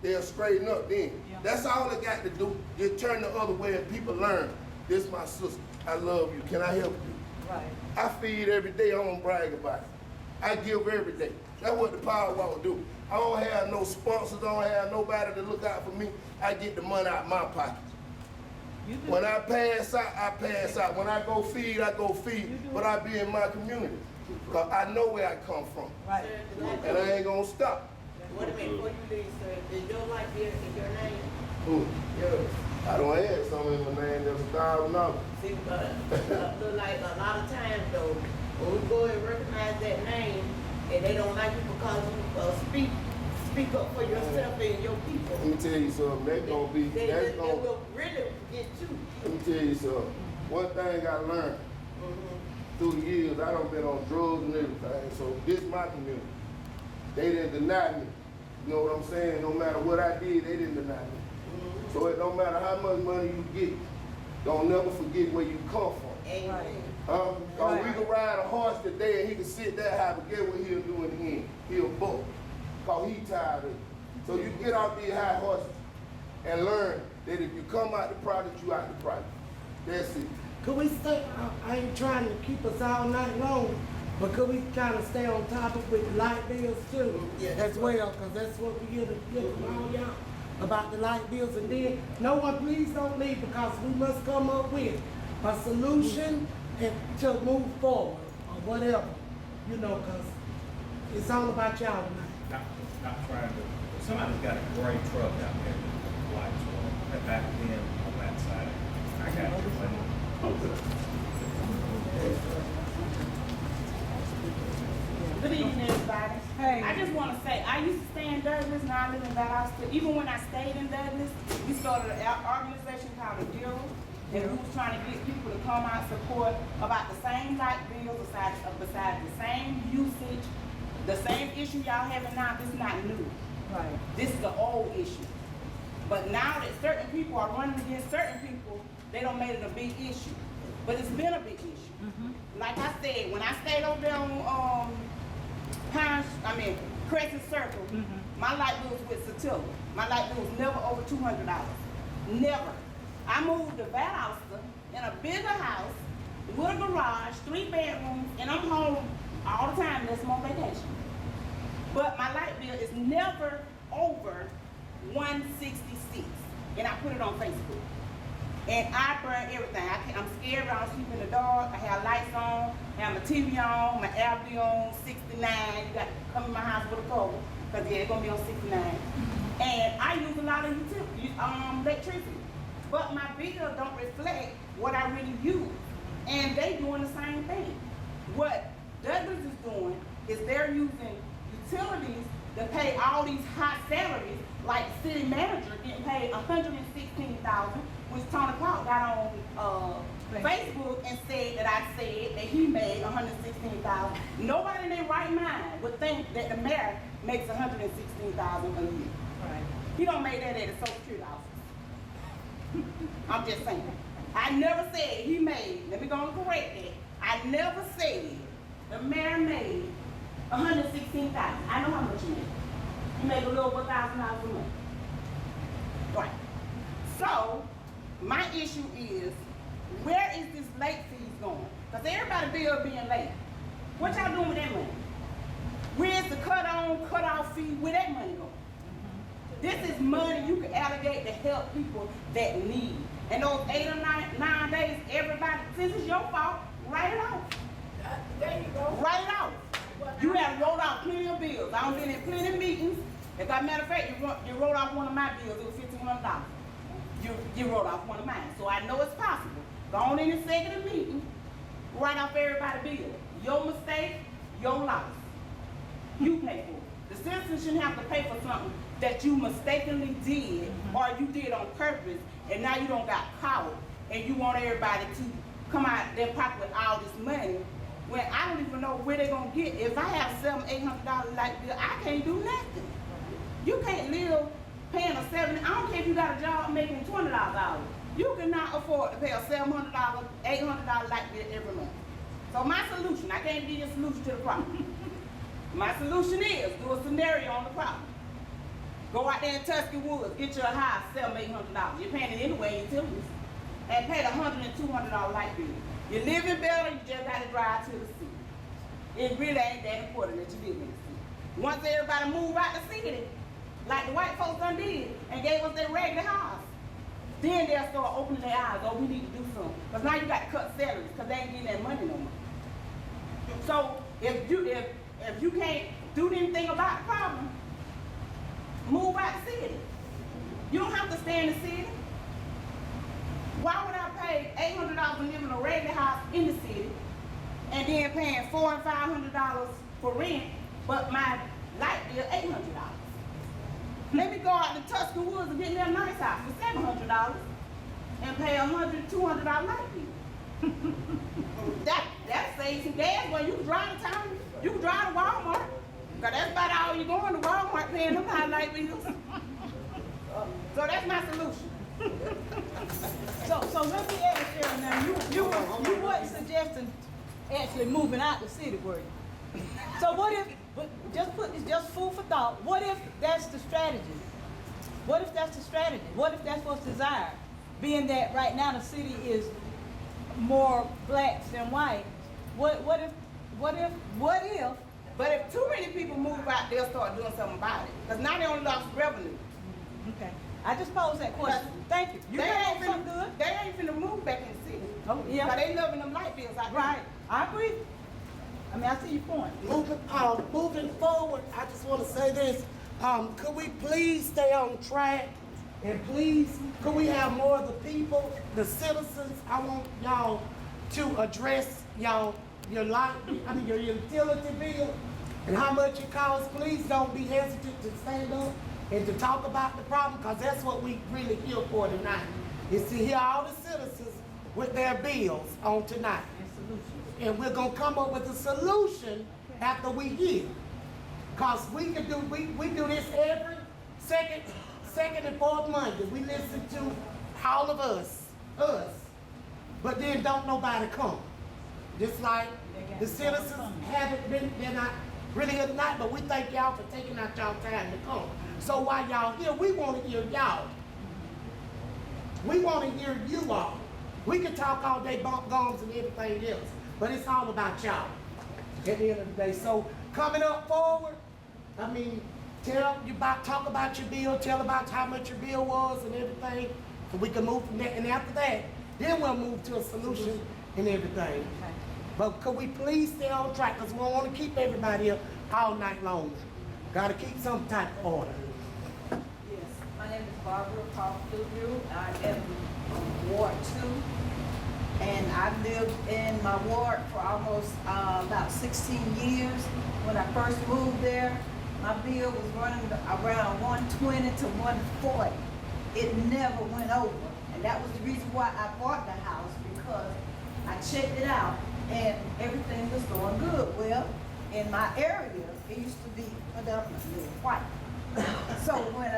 they'll straighten up then. That's all they got to do, just turn the other way and people learn. This is my sister, I love you, can I help you? I feed every day, I don't brag about it. I give every day. That's what the Power Walk do. I don't have no sponsors, I don't have nobody to look out for me. I get the money out of my pocket. When I pass out, I pass out. When I go feed, I go feed. But I be in my community. Because I know where I come from. And I ain't gonna stop. Wait a minute, before you leave, sir, is your light bill in your name? Who? I don't have something in my name that's $1,000. See, look like a lot of times though, when we go and recognize that name, and they don't like you because you speak up for yourself and your people. Let me tell you something, that's gonna be, They will really get you. let me tell you something. One thing I learned through the years, I done been on drugs and everything, so this is my community. They didn't deny me. You know what I'm saying? No matter what I did, they didn't deny me. So it don't matter how much money you get, don't never forget where you come from. Cause we can ride a horse today and he can sit there high, but guess what he'll do in the end? He'll buck. Cause he tired of it. So you get off these high horses and learn that if you come out the project, you out the project. That's it. Could we stay, I ain't trying to keep us all night long, but could we kind of stay on topic with the light bills too? As well, because that's what we hear from all y'all about the light bills. And then, no one, please don't leave, because we must come up with a solution and to move forward or whatever, you know, because it's all about y'all tonight. Not trying to, somebody's got a gray truck out there with lights on, that back end on that side. I got your money. Good evening, everybody. Hey. I just want to say, I used to stay in Douglas, now I live in Valdosta. Even when I stayed in Douglas, we started an organization called the G.B.R. And we was trying to get people to come out and support about the same light bills, besides the same usage, the same issue y'all having now. This is not new. This is an old issue. But now that certain people are running against certain people, they don't make it a big issue. But it's been a big issue. Like I said, when I stayed over there on Crescent Circle, my light bill was with Satilla. My light bill was never over $200. Never. I moved to Valdosta in a bigger house with a garage, 3 bedrooms, and I'm home all the time. That's my vacation. But my light bill is never over $166, and I put it on Facebook. And I burn everything. I'm scared. I don't sleep in the dark. I have lights on. I have my TV on. My air be on 69. You got to come in my house with a cover, because it's gonna be on 69. And I use a lot of electricity. But my bill don't reflect what I really use. And they doing the same thing. What Douglas is doing is they're using utilities to pay all these high salaries, like the city manager getting paid $116,000, which Tony Clark got on Facebook and said that I said that he made $116,000. Nobody in their right mind would think that the mayor makes $116,000 a year. He don't make that at a Social Security office. I'm just saying. I never said he made, let me go and correct that. I never said the mayor made $116,000. I know how much you make. You make a little over $1,000 a month. Right. So, my issue is, where is this late fees going? Because everybody bill being late. What y'all doing with that money? Where's the cut-off fee? Where that money going? This is money you can allocate to help people that need. And those 8 or 9 days, everybody, since it's your fault, write it off. There you go. Write it off. You have wrote off plenty of bills. I've been in plenty of meetings. As a matter of fact, you wrote off one of my bills. It was $1,500. You wrote off one of mine. So I know it's possible. Go on in the executive meeting, write off everybody's bill. Your mistake, your loss. You pay for it. The citizens shouldn't have to pay for something that you mistakenly did or you did on purpose, and now you don't got power, and you want everybody to come out their pocket with all this money when I don't even know where they're gonna get. If I have $700-800 light bill, I can't do nothing. You can't live paying a $70. I don't care if you got a job making $20 hours. You cannot afford to pay a $700, $800 light bill every month. So my solution, I can't give you a solution to the problem. My solution is do a scenario on the problem. Go out there in Tusky Woods, get you a house, $700-800. You're paying it anyway in utilities. And pay the $100 and $200 light bill. You're living better, you just got to drive to the city. It really ain't that important that you live in the city. Once everybody move out the city, like the white folks done did, and gave us their regular house, then they'll start opening their eyes, oh, we need to do something. Because now you got to cut salaries, because they ain't getting that money no more. So if you can't do anything about the problem, move out the city. You don't have to stay in the city. Why would I pay $800 to live in a regular house in the city and then paying $400 and $500 for rent, but my light bill $800? Let me go out to Tusky Woods and get me a nice house for $700 and pay $100, $200 light bill. that saves some gas. Well, you can drive to town, you can drive to Walmart. Because that's about all you're going to Walmart paying them high light bills. So that's my solution. So let me ask you now, you weren't suggesting actually moving out the city, were you? So what if, but just put this, just food for thought, what if that's the strategy? What if that's the strategy? What if that's what's desired? Being that right now the city is more blacks than whites, what if, But if too many people move out, they'll start doing something about it. Because now they only lost revenue. okay, I just posed that question. Thank you. You They got ain't something good? They ain't finna move back in the city. Oh, yeah. Because they loving them light bills out there. Right, I agree. I mean, I see your point. Moving forward, I just want to say this. Could we please stay on track? And please, could we have more of the people, the citizens? I want y'all to address your utility bill and how much it costs. Please don't be hesitant to stand up and to talk about the problem, because that's what we really here for tonight, is to hear all the citizens with their bills on tonight. And we're gonna come up with a solution after we hear. Cause we do this every second and fourth Monday. We listen to all of us, but then don't nobody come. Just like the citizens haven't been, they're not really here tonight, but we thank y'all for taking out y'all time to come. So while y'all here, we wanna hear y'all. We wanna hear you all. We can talk all day, bump gums and everything else, but it's all about y'all at the end of the day. So coming up forward, I mean, talk about your bill, tell about how much your bill was and everything, so we can move from there. And after that, then we'll move to a solution and everything. But could we please stay on track, because we don't want to keep everybody up all night long. Gotta keep some type of order. Yes, my name is Barbara Kaufman. I am Ward 2, and I've lived in my ward for almost about 16 years. When I first moved there, my bill was running around 120 to 140. It never went over, and that was the reason why I bought the house, because I checked it out and everything was going good. Well, in my area, it used to be predominantly white. So when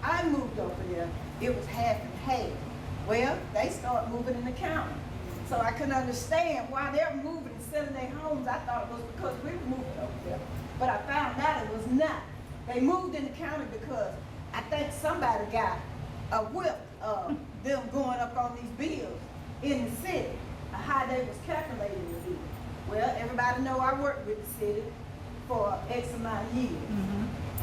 I moved over there, it was half and half. Well, they started moving in the county. So I couldn't understand why they're moving and selling their homes, I thought it was because we were moving over there. But I found out it was not. They moved in the county because I think somebody got a whip of them going up on these bills in the city, how they was calculating the bill. Well, everybody know I worked with the city for X amount of years.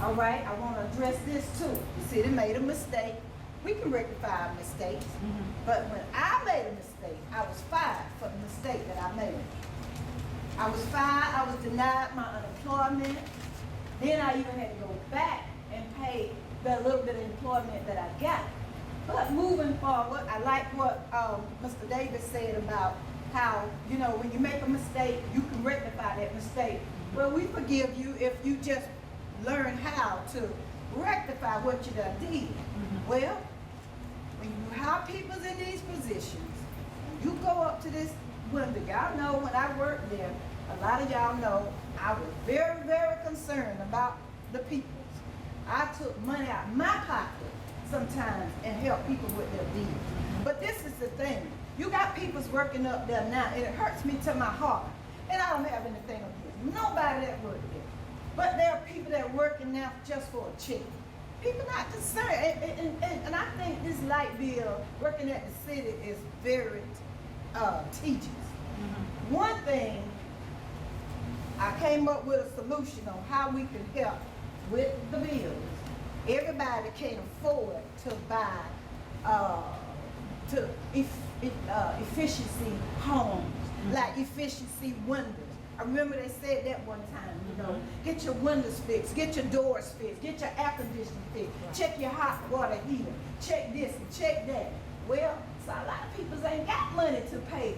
All right, I want to address this too. The city made a mistake. We can rectify our mistakes. But when I made a mistake, I was fired for the mistake that I made. I was fired, I was denied my unemployment. Then I even had to go back and pay the little bit of employment that I got. But moving forward, I like what Mr. Davis said about how, you know, when you make a mistake, you can rectify that mistake. Well, we forgive you if you just learn how to rectify what you done did. Well, when you have people in these positions, you go up to this window. Y'all know when I worked there, a lot of y'all know I was very, very concerned about the people. I took money out of my pocket sometimes and helped people with their bills. But this is the thing. You got people's working up there now, and it hurts me to my heart. And I don't have anything against nobody that worked there. But there are people that are working now just for a check. People not concerned. And I think this light bill working at the city is very tedious. One thing, I came up with a solution on how we can help with the bills. Everybody can't afford to buy efficiency homes, like efficiency windows. I remember they said that one time, you know, get your windows fixed, get your doors fixed, get your air conditioning fixed, check your hot water heater, check this and check that. Well, so a lot of people ain't got money to pay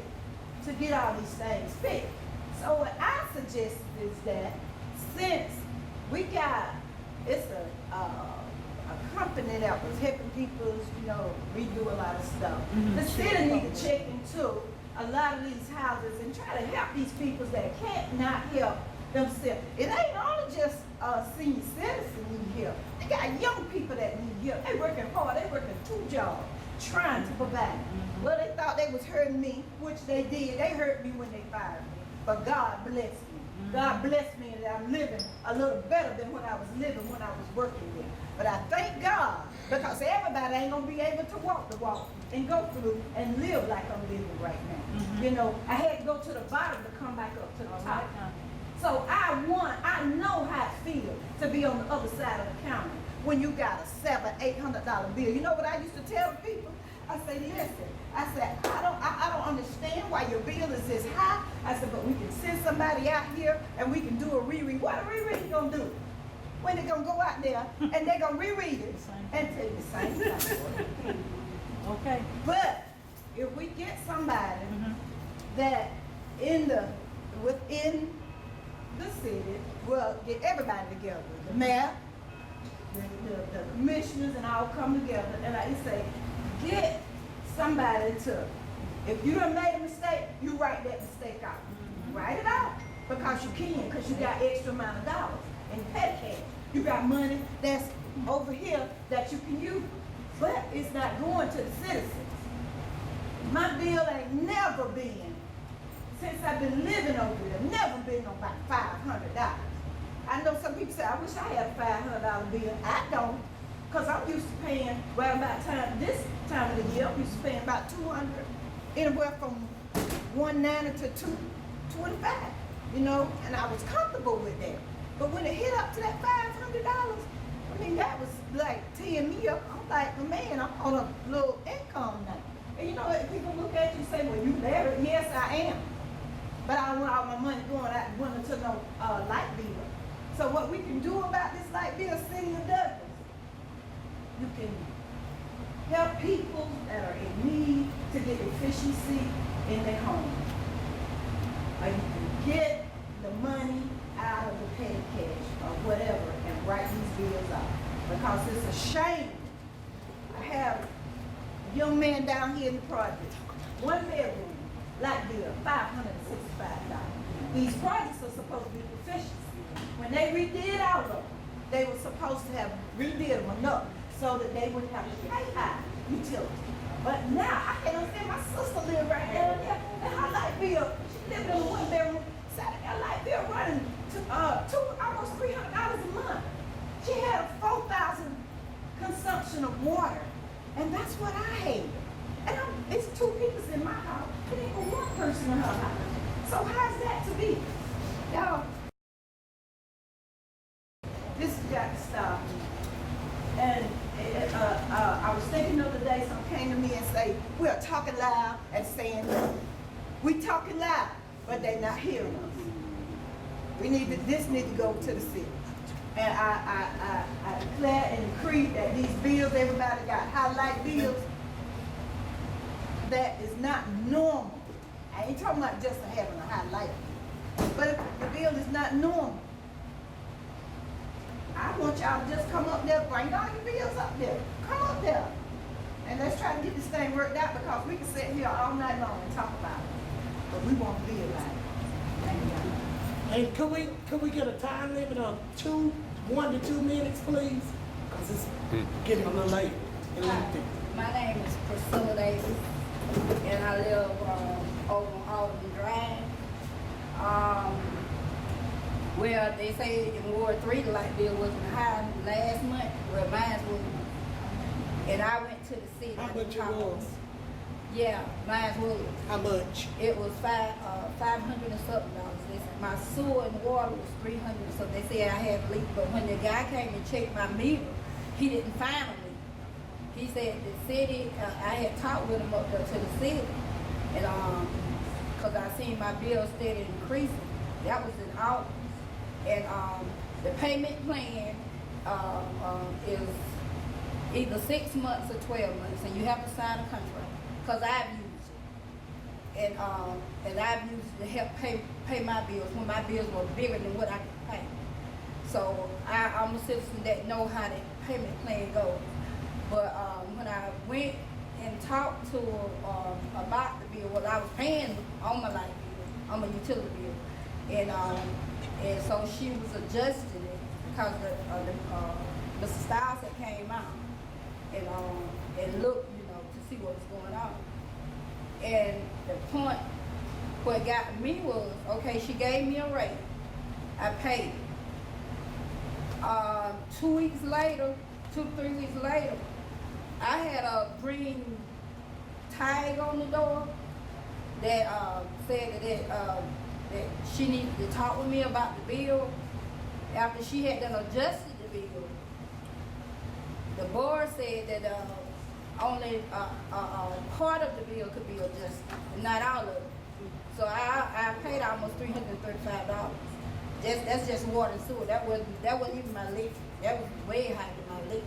to get all these things fixed. So what I suggest is that since we got, it's a company that was helping people, you know, redo a lot of stuff. The city need to check into a lot of these houses and try to help these people that can't not help themselves. It ain't only just senior citizens need help. They got young people that need help. They working hard. They working 2 jobs trying to provide. Well, they thought they was hurting me, which they did. They hurt me when they fired me. But God bless me. God bless me that I'm living a little better than when I was living when I was working there. But I thank God, because everybody ain't gonna be able to walk the walk and go through and live like I'm living right now. You know, I had to go to the bottom to come back up to the top. So I know how it feels to be on the other side of the counter when you got a $700-800 bill. You know what I used to tell people? I say, listen, I said, I don't understand why your bill is this high. I said, but we can send somebody out here and we can do a reread. What a reread gonna do? When they gonna go out there and they gonna reread it and tell you the same thing. Okay. But if we get somebody that within the city will get everybody together, the mayor, the commissioners, and all come together, and like you say, get somebody to, if you done made a mistake, you write that mistake out. Write it out, because you can, because you got extra amount of dollars in petty cash. You got money that's over here that you can use, but it's not going to the citizens. My bill ain't never been, since I've been living over there, never been on about $500. I know some people say, I wish I had a $500 bill. I don't, because I'm used to paying, well, about this time of the year, I'm used to paying about $200, anywhere from $190 to $225, you know, and I was comfortable with that. But when it hit up to that $500, I mean, that was like teeing me up. I'm like, well, man, I'm on a little income now. And you know, if people look at you and say, well, you married? Yes, I am. But I don't want all my money going out and going to no light bill. So what we can do about this light bill, City of Douglas, you can help people that are in need to get efficiency in their home. Or you can get the money out of the petty cash or whatever and write these bills out. Because it's a shame. I have a young man down here in the project, 1 bedroom, light bill, $565. These projects are supposed to be efficiency. When they redid all of them, they were supposed to have redid them enough so that they wouldn't have to pay high utilities. But now, I can't understand, my sister lives right here, and her light bill, she living in a one-bedroom, Saturday Night Light bill running to almost $300 a month. She had a 4,000 consumption of water, and that's what I had. And it's 2 people in my house. It ain't but 1 person in her house. So how's that to be? Y'all, this has got to stop. And I was thinking the other day, someone came to me and say, we're talking loud and saying nothing. We talking loud, but they're not hearing us. This need to go to the city. And I declare and decree that these bills, everybody got highlight bills, that is not normal. I ain't talking about just having a highlight, but if the bill is not normal, I want y'all to just come up there, bring all your bills up there. Come up there. And let's try to get this thing worked out, because we can sit here all night long and talk about it. But we want to be about it. Thank you. And could we get a time limit of 1 to 2 minutes, please? Because it's getting a little late. My name is Priscilla Davis, and I live over on Alderman Drive. Well, they say in Ward 3 the light bill wasn't high last month. Well, mine was. And I went to the city. How much it was? Yeah, mine was. How much? It was $500 and something dollars. They said my sewer and water was $300. So they said I had a leak. But when the guy came and checked my meter, he didn't find a leak. He said the city. I had talked with him up there to the city, and because I seen my bill steady increasing. That was in August. And the payment plan is either 6 months or 12 months, and you have to sign a contract. Because I've used it, and I've used it to help pay my bills when my bills were bigger than what I could pay. So I'm a citizen that know how the payment plan goes. But when I went and talked to her about the bill, well, I was paying on my light bill, on my utility bill, and so she was adjusting it because Mr. Stiles had came out and looked, to see what was going on. And the point, what got me was, okay, she gave me a rate. I paid. 2 weeks later, 2 to 3 weeks later, I had a green tag on the door that said that she needed to talk with me about the bill. After she had done adjusted the bill, the board said that only part of the bill could be adjusted, not all of it. So I paid almost $335. That's just water and sewer. That wasn't even my leak. That was way higher than my leak.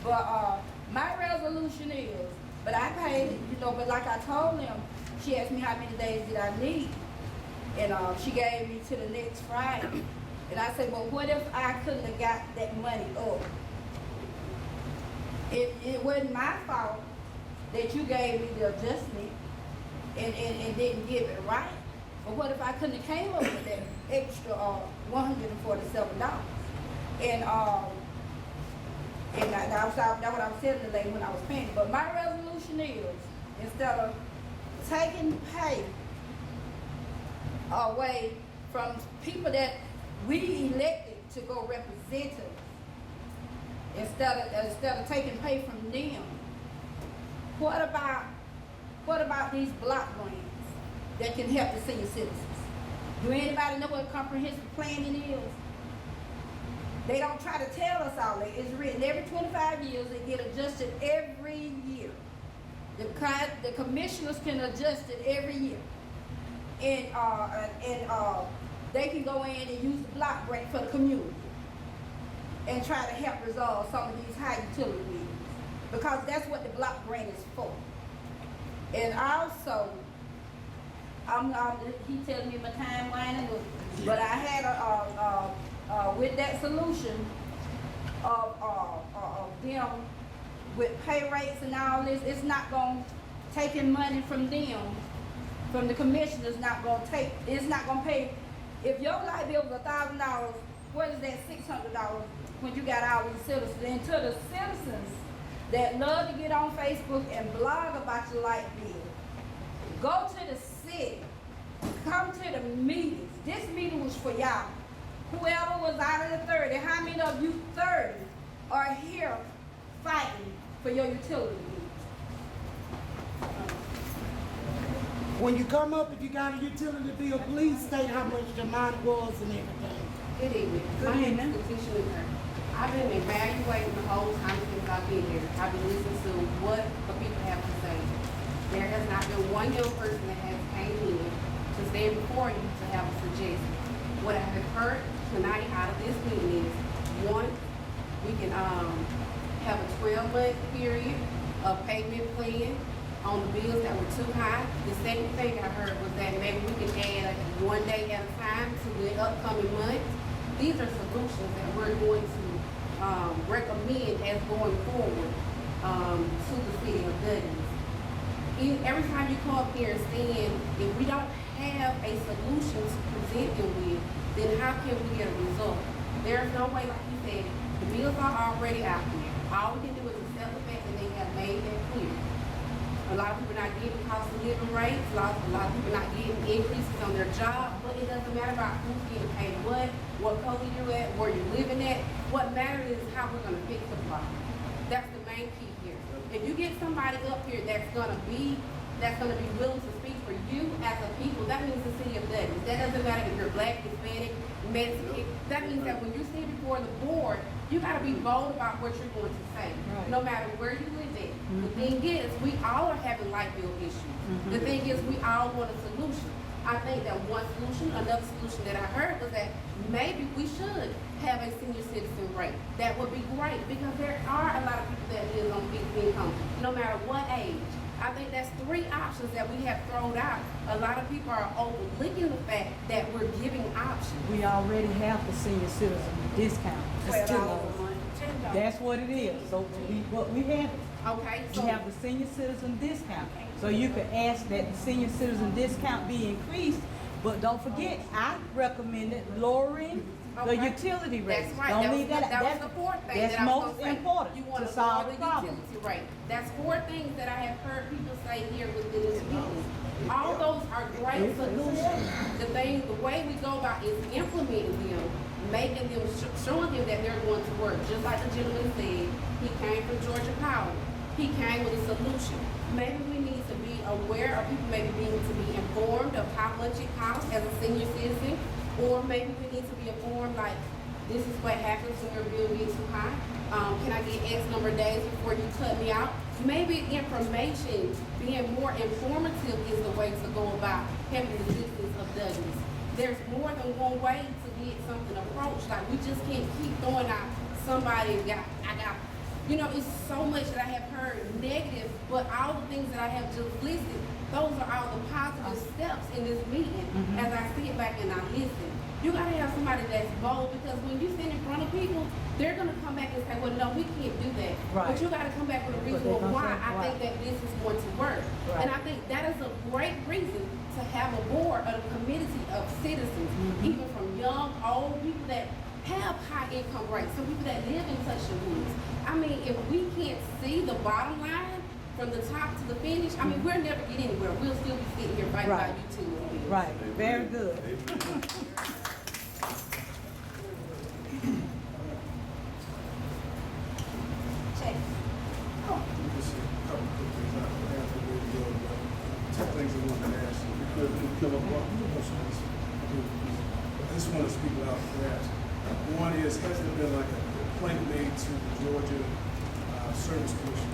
But my resolution is, but I paid it, but like I told them, she asked me how many days did I need. And she gave me to the next Friday. And I said, well, what if I couldn't have got that money up? It wasn't my fault that you gave me the adjustment and didn't give it right. But what if I couldn't have came up with that extra $147? And that's what I was telling the lady when I was paying. But my resolution is, instead of taking pay away from people that we elected to go represent us, instead of taking pay from them, what about these block grants that can help the senior citizens? Do anybody know what comprehensive planning is? They don't try to tell us all that. It's written every 25 years. They get adjusted every year. The commissioners can adjust it every year. And they can go in and use the block grant for the community and try to help resolve some of these high utility bills, because that's what the block grant is for. And also, he telling me my time winding up, but I had with that solution of them with pay rates and all this, it's not going to taking money from them, from the commissioners, it's not going to pay. If your light bill was $1,000, what is that $600 when you got all these citizens? And to the citizens that love to get on Facebook and blog about your light bill, go to the city, come to the meetings. This meeting was for y'all. Whoever was out of the 30, how many of you 30 are here fighting for your utility bills? When you come up, if you got a utility bill, please state how much the amount was and everything. Good evening. Good My name evening. is Letitia Luker. I've been evaluating the whole time since I've been here. I've been listening to what the people have to say. There has not been one young person that has came in to stand before you to have a suggestion. What I have heard tonight out of this meeting is, one, we can have a 12-month period of payment plan on the bills that were too high. The second thing I heard was that maybe we can add 1 day at a time to the upcoming months. These are solutions that we're going to recommend as going forward to the city of Douglas. Every time you come up here and stand, if we don't have a solution to present them with, then how can we get a result? There's no way, like you said, the bills are already out there. All we can do is accept the fact that they have made that clear. A lot of people not getting cost of living rates, a lot of people not getting increases on their job, but it doesn't matter about who's getting paid what color you're at, where you're living at. What matters is how we're gonna fix the problem. That's the main key here. If you get somebody up here that's gonna be willing to speak for you as a people, that means the city of Douglas. That doesn't matter if you're black, Hispanic, Mexican. That means that when you stand before the board, you gotta be bold about what you're going to say, no matter where you live at. The thing is, we all are having light bill issues. The thing is, we all want a solution. I think that one solution, another solution that I heard was that maybe we should have a senior citizen rate. That would be great, because there are a lot of people that live on fixed income, no matter what age. I think that's 3 options that we have thrown out. A lot of people are overlooking the fact that we're giving options. We already have the senior citizen discount. It's $2. $10. That's what it is. So we have it. Okay, We so have the senior citizen discount. So you could ask that the senior citizen discount be increased, but don't forget, I recommended lowering the utility rate. That's right. Don't That leave was, that. that was the fourth thing That's that I was most gonna say. important You want to to solve lower the the problem. utility rate. That's 4 things that I have heard people say here within this meeting. All those are great solutions. The way we go about is implementing them, making them, showing them that they're going to work. Just like the gentleman said, he came from Georgia Power. He came with a solution. Maybe we need to be aware of people maybe need to be informed of how much it costs as a senior citizen, or maybe we need to be informed like, this is what happens when your bill gets too high. Can I get X number of days before you cut me out? Maybe information, being more informative is the way to go about having the existence of Douglas. There's more than one way to get something approached. Like, we just can't keep throwing out somebody it's so much that I have heard negative, but all the things that I have just listed, those are all the positive steps in this meeting. As I sit back and I listen, you gotta have somebody that's bold, because when you stand in front of people, they're gonna come back and say, well, no, we can't do that. Right. But you gotta come back with a reason they're gonna why say I why. think that this is going to work. Right. And I think that is a great reason to have a board, a community of citizens, even from young, old people that have high income rates, some people that live in touch the woods. I mean, if we can't see the bottom line from the top to the finish, I mean, we'll never get anywhere. We'll still be sitting here fighting Right. about utility bills. Right, very good. Check. Just a couple of quick things. I don't have to really go, but 2 things I wanted to ask you. Because we come up I just want to speak loud perhaps. One is, has there been like a complaint made to the Georgia Service Commission?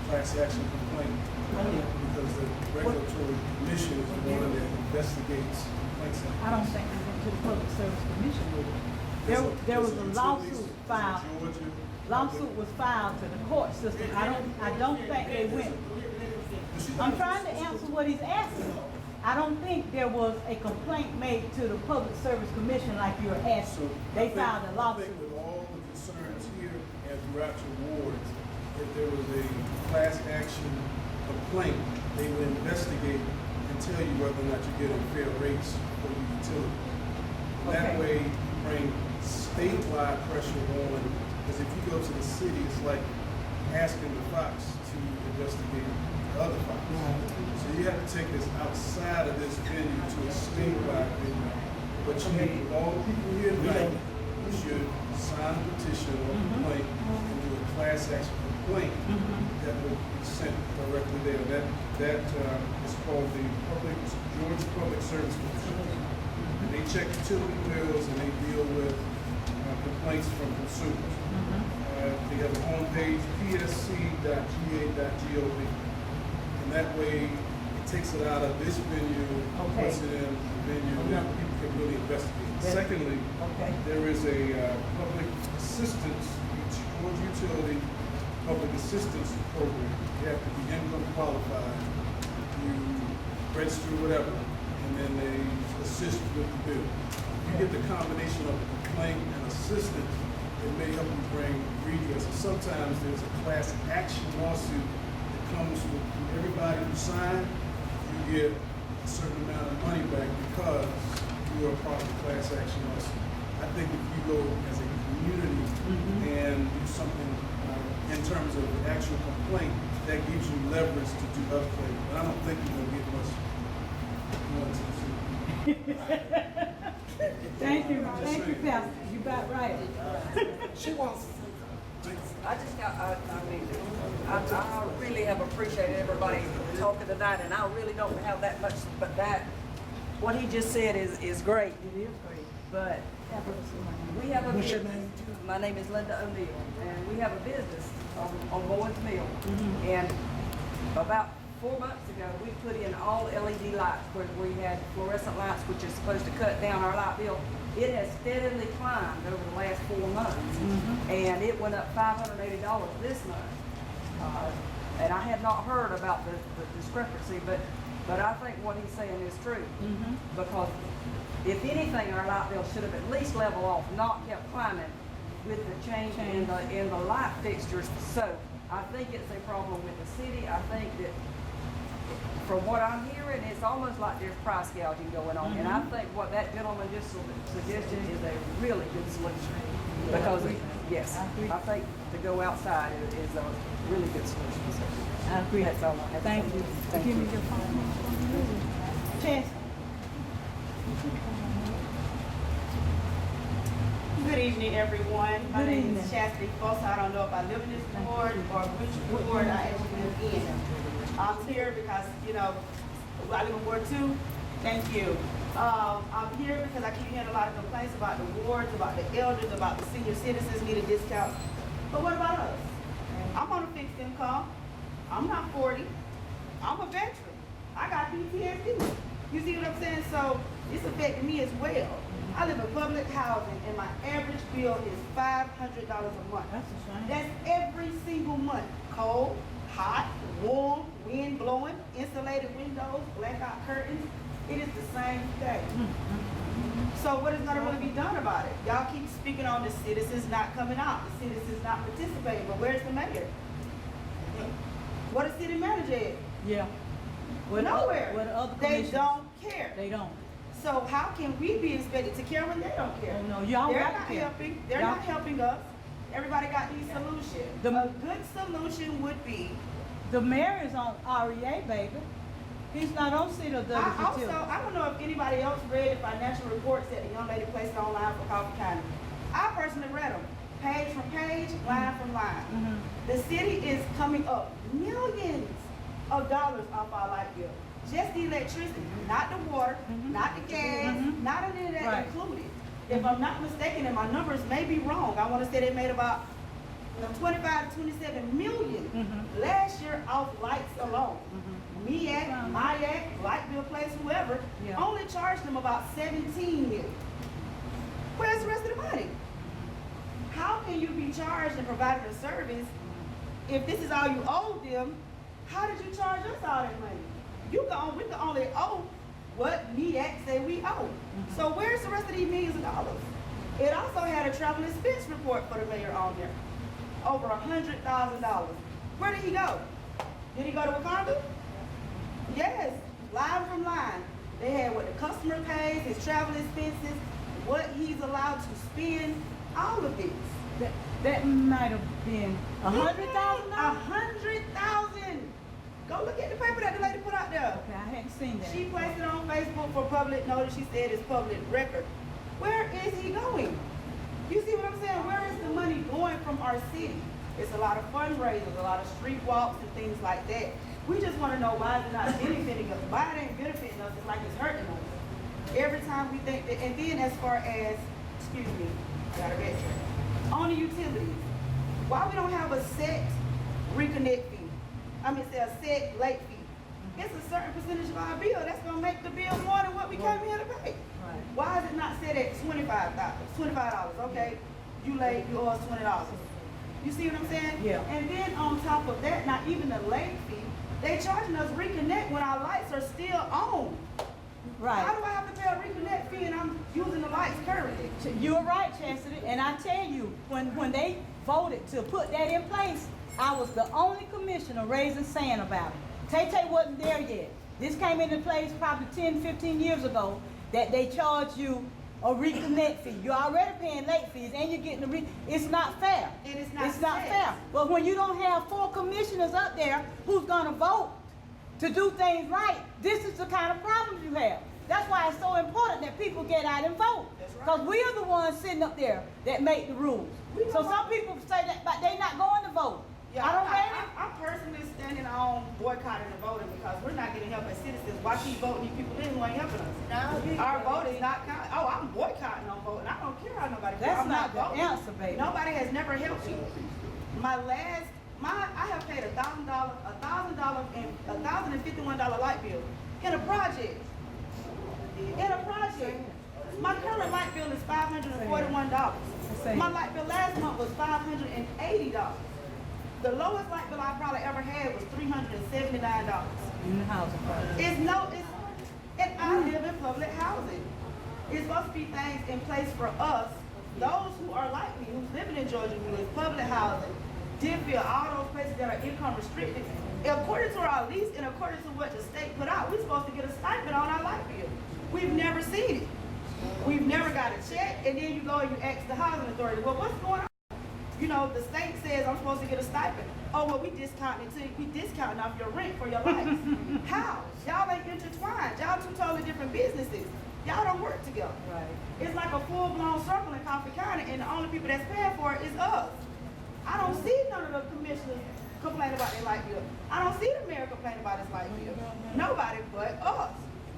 Class action complaint? Because the regulatory commission is the one that investigates complaints. I don't think we went to the Public Service Commission with it. There was a lawsuit filed. Lawsuit was filed to the court system. I don't think they went. I'm trying to answer what he's asking. I don't think there was a complaint made to the Public Service Commission like you're asking. They filed a I lawsuit. think with all the concerns here and throughout your wards, if there was a class action complaint, they would investigate and tell you whether or not you're getting fair rates for your utility. And that way, you bring statewide pressure on, because if you go to the city, it's like asking the Fox to investigate the other Fox. So you have to take this outside of this venue to a statewide venue. But you need all the people here tonight, you should sign a petition or complaint and do a class action complaint that will be sent directly there. That is called the Georgia Public Service Commission. And they check utility bills and they deal with complaints from consumers. They have a homepage, psc.ga.gov. And that way, it takes it out of this venue, puts it in the venue that people can really investigate. Secondly, there is a public assistance, Georgia Utility Public Assistance Program. You have to be income qualified, you register whatever, and then they assist with the bill. You get the combination of a complaint and assistance, it may help you bring redress. And sometimes there's a class action lawsuit that comes with everybody who signed, you get a certain amount of money back because you are part of the class action lawsuit. I think if you go as a community and do something in terms of the actual complaint, that gives you leverage to do other things. But I don't think you're going to get much more into the city. Thank you, Pastor. You got right. She wants. I just got, I mean, I really have appreciated everybody talking tonight, and I really don't have that much, but that, what he just said is great. It is great. But we have a What's your business. name? My name is Linda O'Neill, and we have a business on Boyd's Mill. And about 4 months ago, we put in all LED lights where we had fluorescent lights, which is supposed to cut down our light bill. It has steadily climbed over the last 4 months, and it went up $580 this month. And I had not heard about the discrepancy, but I think what he's saying is true. Because if anything, our light bill should have at least leveled off, not kept climbing with the change in the light fixtures. So I think it's a problem with the city. I think that from what I'm hearing, it's almost like there's price gouging going on. And I think what that gentleman just suggested is a really good solution. Because, yes, I think to go outside is a really good solution. So I agree. that's all I have. Thank you. Thank Give you. me your phone. Chance. Good evening, everyone. My Good name evening. is Chastity Foss. I don't know if I live in this ward or which ward I actually live in. I'm here because, you know, I live in Ward 2. Thank you. I'm here because I keep hearing a lot of complaints about the wards, about the elders, about the senior citizens needing discounts. But what about us? I'm on a fixed income. I'm not 40. I'm a veteran. I got PTSD. You see what I'm saying? So it's affecting me as well. I live in public housing and my average bill is $500 a month. That's a shame. That's every single month. Cold, hot, warm, wind blowing, insulated windows, blackout curtains. It is the same thing. So what is going to really be done about it? Y'all keep speaking on the citizens not coming out, the citizens not participating, but where's the mayor? What is city manager at? Yeah. Nowhere. With other They commissioners. don't care. They don't. So how can we be expected to care when they don't care? Oh, no, y'all They're got to not care. helping. They're Y'all- not helping us. Everybody got these solutions. A good solution would be. The mayor is on REA, baby. He's not on City of Douglas I Utility. don't know if anybody else read the financial reports that the young lady placed online for Coffee County. I personally read them, page from page, line from line. The city is coming up millions of dollars off our light bill. Just the electricity, not the water, not the gas, not any of that Right. included. If I'm not mistaken, and my numbers may be wrong, I want to say they made about 25 to 27 million last year off lights alone. MEAC, MIAC, light bill place, whoever, Yeah. only charged them about 17 million. Where's the rest of the money? How can you be charged and provided a service if this is all you owe them? How did you charge us all that money? We can only owe what MEAC say we owe. So where's the rest of these millions of dollars? It also had a travel expense report for the mayor on there. Over $100,000. Where did he go? Did he go to Wakanda? Yes, line from line. They had what the customer pays, his travel expenses, what he's allowed to spend, all of this. That might have been $100,000. $100,000. Go look at the paper that the lady put out there. Okay, I hadn't seen that. She placed it on Facebook for public notice. She said it's public record. Where is he going? You see what I'm saying? Where is the money going from our city? It's a lot of fundraisers, a lot of street walks and things like that. We just want to know why it's not benefiting us. Why it ain't benefiting us, it's like it's hurting us. Every time we think that, and then as far as, excuse me, I gotta backtrack. On the utilities, why we don't have a set reconnect fee? Say a set late fee. It's a certain percentage of our bill that's gonna make the bill more than what we came here to pay. Right. Why is it not set at $25? Okay, you late, you owe us $20. You see what I'm saying? Yeah. And then on top of that, not even the late fee, they charging us reconnect when our lights are still on. Right. How do I have to pay a reconnect fee and I'm using the lights currently? You're right, Chastity, and I tell you, when they voted to put that in place, I was the only commissioner raising sand about it. Tay wasn't there yet. This came into place probably 10, 15 years ago, that they charge you a reconnect fee. You're already paying late fees and you're getting it's not fair. And it's not fair. But when you don't have 4 commissioners up there who's gonna vote to do things right, this is the kind of problems you have. That's why it's so important that people get out and vote. Because we are the ones sitting up there that make the rules. So some people say that, but they're not going to vote. Yeah, I don't blame it. I'm personally standing on boycotting and voting because we're not getting help as citizens. Why keep voting these people in who ain't helping us? Our vote is not counting. Oh, I'm boycotting on voting. I don't care how nobody feels. That's I'm not the voting. answer, baby. Nobody has never helped me. I have paid $1,051 light bill in a project. My current light bill is $541. My light bill last month was $580. The lowest light bill I probably ever had was $379. In the housing project. And I live in public housing. It's supposed to be things in place for us, those who are like me, who's living in Georgia, who live public housing, Deerfield, all those places that are income restricted. According to our lease and according to what the state put out, we're supposed to get a stipend on our light bill. We've never seen it. We've never got a check, and then you go and you ask the housing authority, well, what's going on? You know, the state says I'm supposed to get a stipend. Oh, well, we discounting off your rent for your lights. How? Y'all ain't intertwined. Y'all two totally different businesses. Y'all don't work together. Right. It's like a full-blown circle in Coffee County, and the only people that's paying for it is us. I don't see none of the commissioners complain about their light bill. I don't see the mayor complain about his light bill. Nobody but us.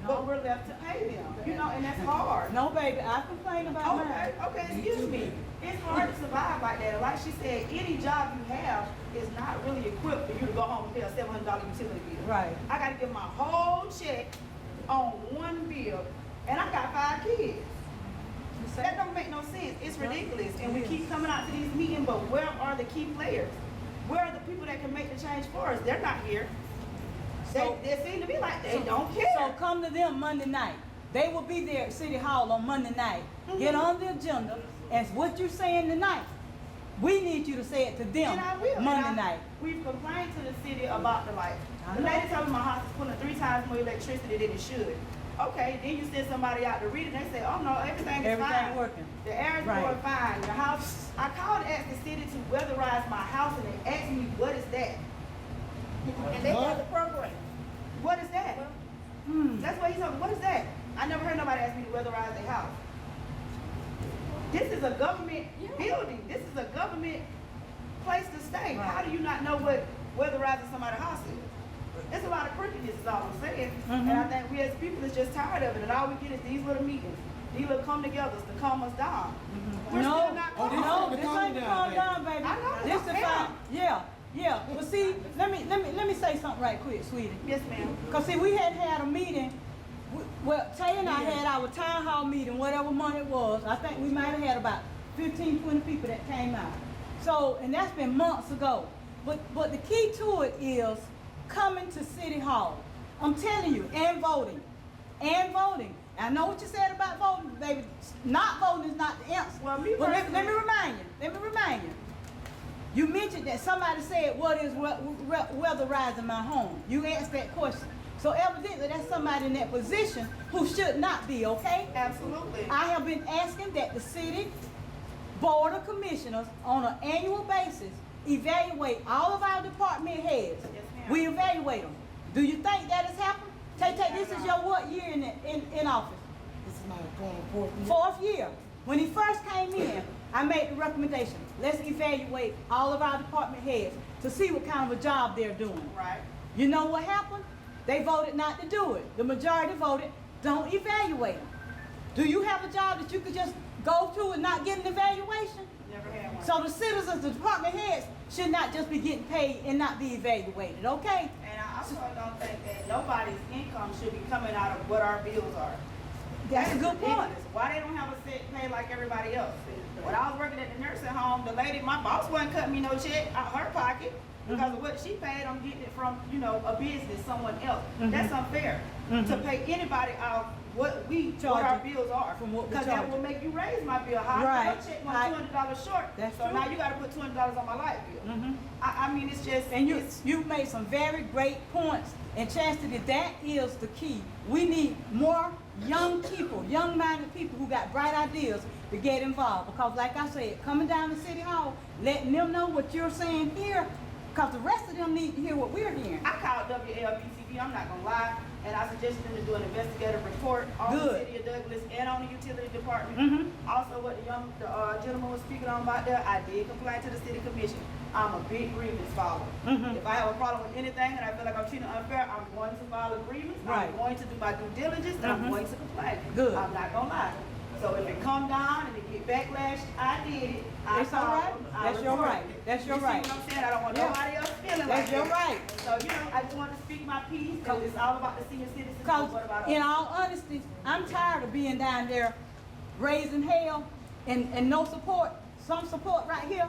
But we're left to pay them, you know, and that's hard. No, baby, I complain about mine. Okay, excuse me. It's hard to survive like that. Like she said, any job you have is not really equipped for you to go home and pay a $700 utility bill. Right. I got to give my whole check on one bill, and I got 5 kids. That don't make no sense. It's ridiculous. And we keep coming out to these meetings, but where are the key players? Where are the people that can make the change for us? They're not here. They seem to be like they don't care. So come to them Monday night. They will be there at City Hall on Monday night. Get on the agenda. As what you're saying tonight, we need you to say it to them And I will. Monday night. We've complained to the city about the light. The lady told me my house is pulling 3 times more electricity than it should. Okay, then you send somebody out to read it and they say, oh no, everything is fine. Everything working. The air is going fine. The house, I called and asked the city to weatherize my house and they asked me, what is that? And they got the program. What is that? That's what he told me. What is that? I never heard nobody ask me to weatherize their house. This is a government building. This is a government place to stay. How do you not know what weatherizing somebody's house is? There's a lot of crookedness is all I'm saying. And I think we as people is just tired of it. And all we get is these little meetings. These little come-togethers to calm us down. We're still not calm. No, this ain't to calm down, baby. I know. This is fine. Yeah. Well, see, let me say something right quick, sweetie. Yes, ma'am. Cause see, we had a meeting. Well, Tay and I had our town hall meeting, whatever month it was. I think we might have had about 15, 20 people that came out. So, and that's been months ago. But the key to it is coming to City Hall. I'm telling you, and voting. I know what you said about voting, baby. Not voting is not the answer. Well, me But let personally- me remind you. You mentioned that somebody said, what is weatherizing my home? You asked that question. So evidently that's somebody in that position who should not be, okay? Absolutely. I have been asking that the city Board of Commissioners on an annual basis evaluate all of our department heads. Yes, ma'am. We evaluate them. Do you think that has happened? Tay, this is your what year in office? This is my going fourth year. Fourth year. When he first came in, I made the recommendation, let's evaluate all of our department heads to see what kind of a job they're doing. Right. You know what happened? They voted not to do it. The majority voted, don't evaluate them. Do you have a job that you could just go to and not get an evaluation? Never had one. So the citizens, the department heads, should not just be getting paid and not be evaluated, okay? And I also don't think that nobody's income should be coming out of what our bills are. That's a That is good point. ridiculous. Why they don't have a set pay like everybody else? When I was working at the nursing home, the lady, my boss wasn't cutting me no check out her pocket because of what she paid. I'm getting it from, you know, a business, someone else. That's unfair to pay anybody out what our bills are. From what we Because that charge. will make you raise my bill. How Right. my check was Right. $200 short. That's so true. now you got to put $200 on my light bill. I mean, it's just. And it's- you've made some very great points. And Chastity, that is the key. We need more young people, young-minded people who got bright ideas to get involved. Because like I said, coming down to City Hall, letting them know what you're saying here, because the rest of them need to hear what we're hearing. I called WLBTV, I'm not gonna lie, and I suggested them to do an investigative report on the Good. city of Douglas and on the utility department. Mm-hmm. Also, what the gentleman was speaking on about there, I did complain to the city commission. I'm a big grievance filer. Mhm. If I have a problem with anything and I feel like I'm treated unfair, I'm going to file a grievance. Right. I'm going to do my due diligence, and I'm Mhm. going to complain. Good. I'm not gonna lie. So if it come down and it get backlash, I did it. I It's all filed right. them, I That's your reported right. it. That's your You right. See what I'm saying? I don't want Yeah. nobody else feeling That's like your that. right. So, you know, I just wanted to speak my piece, because it's all about the senior citizens. Because What about in us? all honesty, I'm tired of being down there raising hell and no support. Some support right here.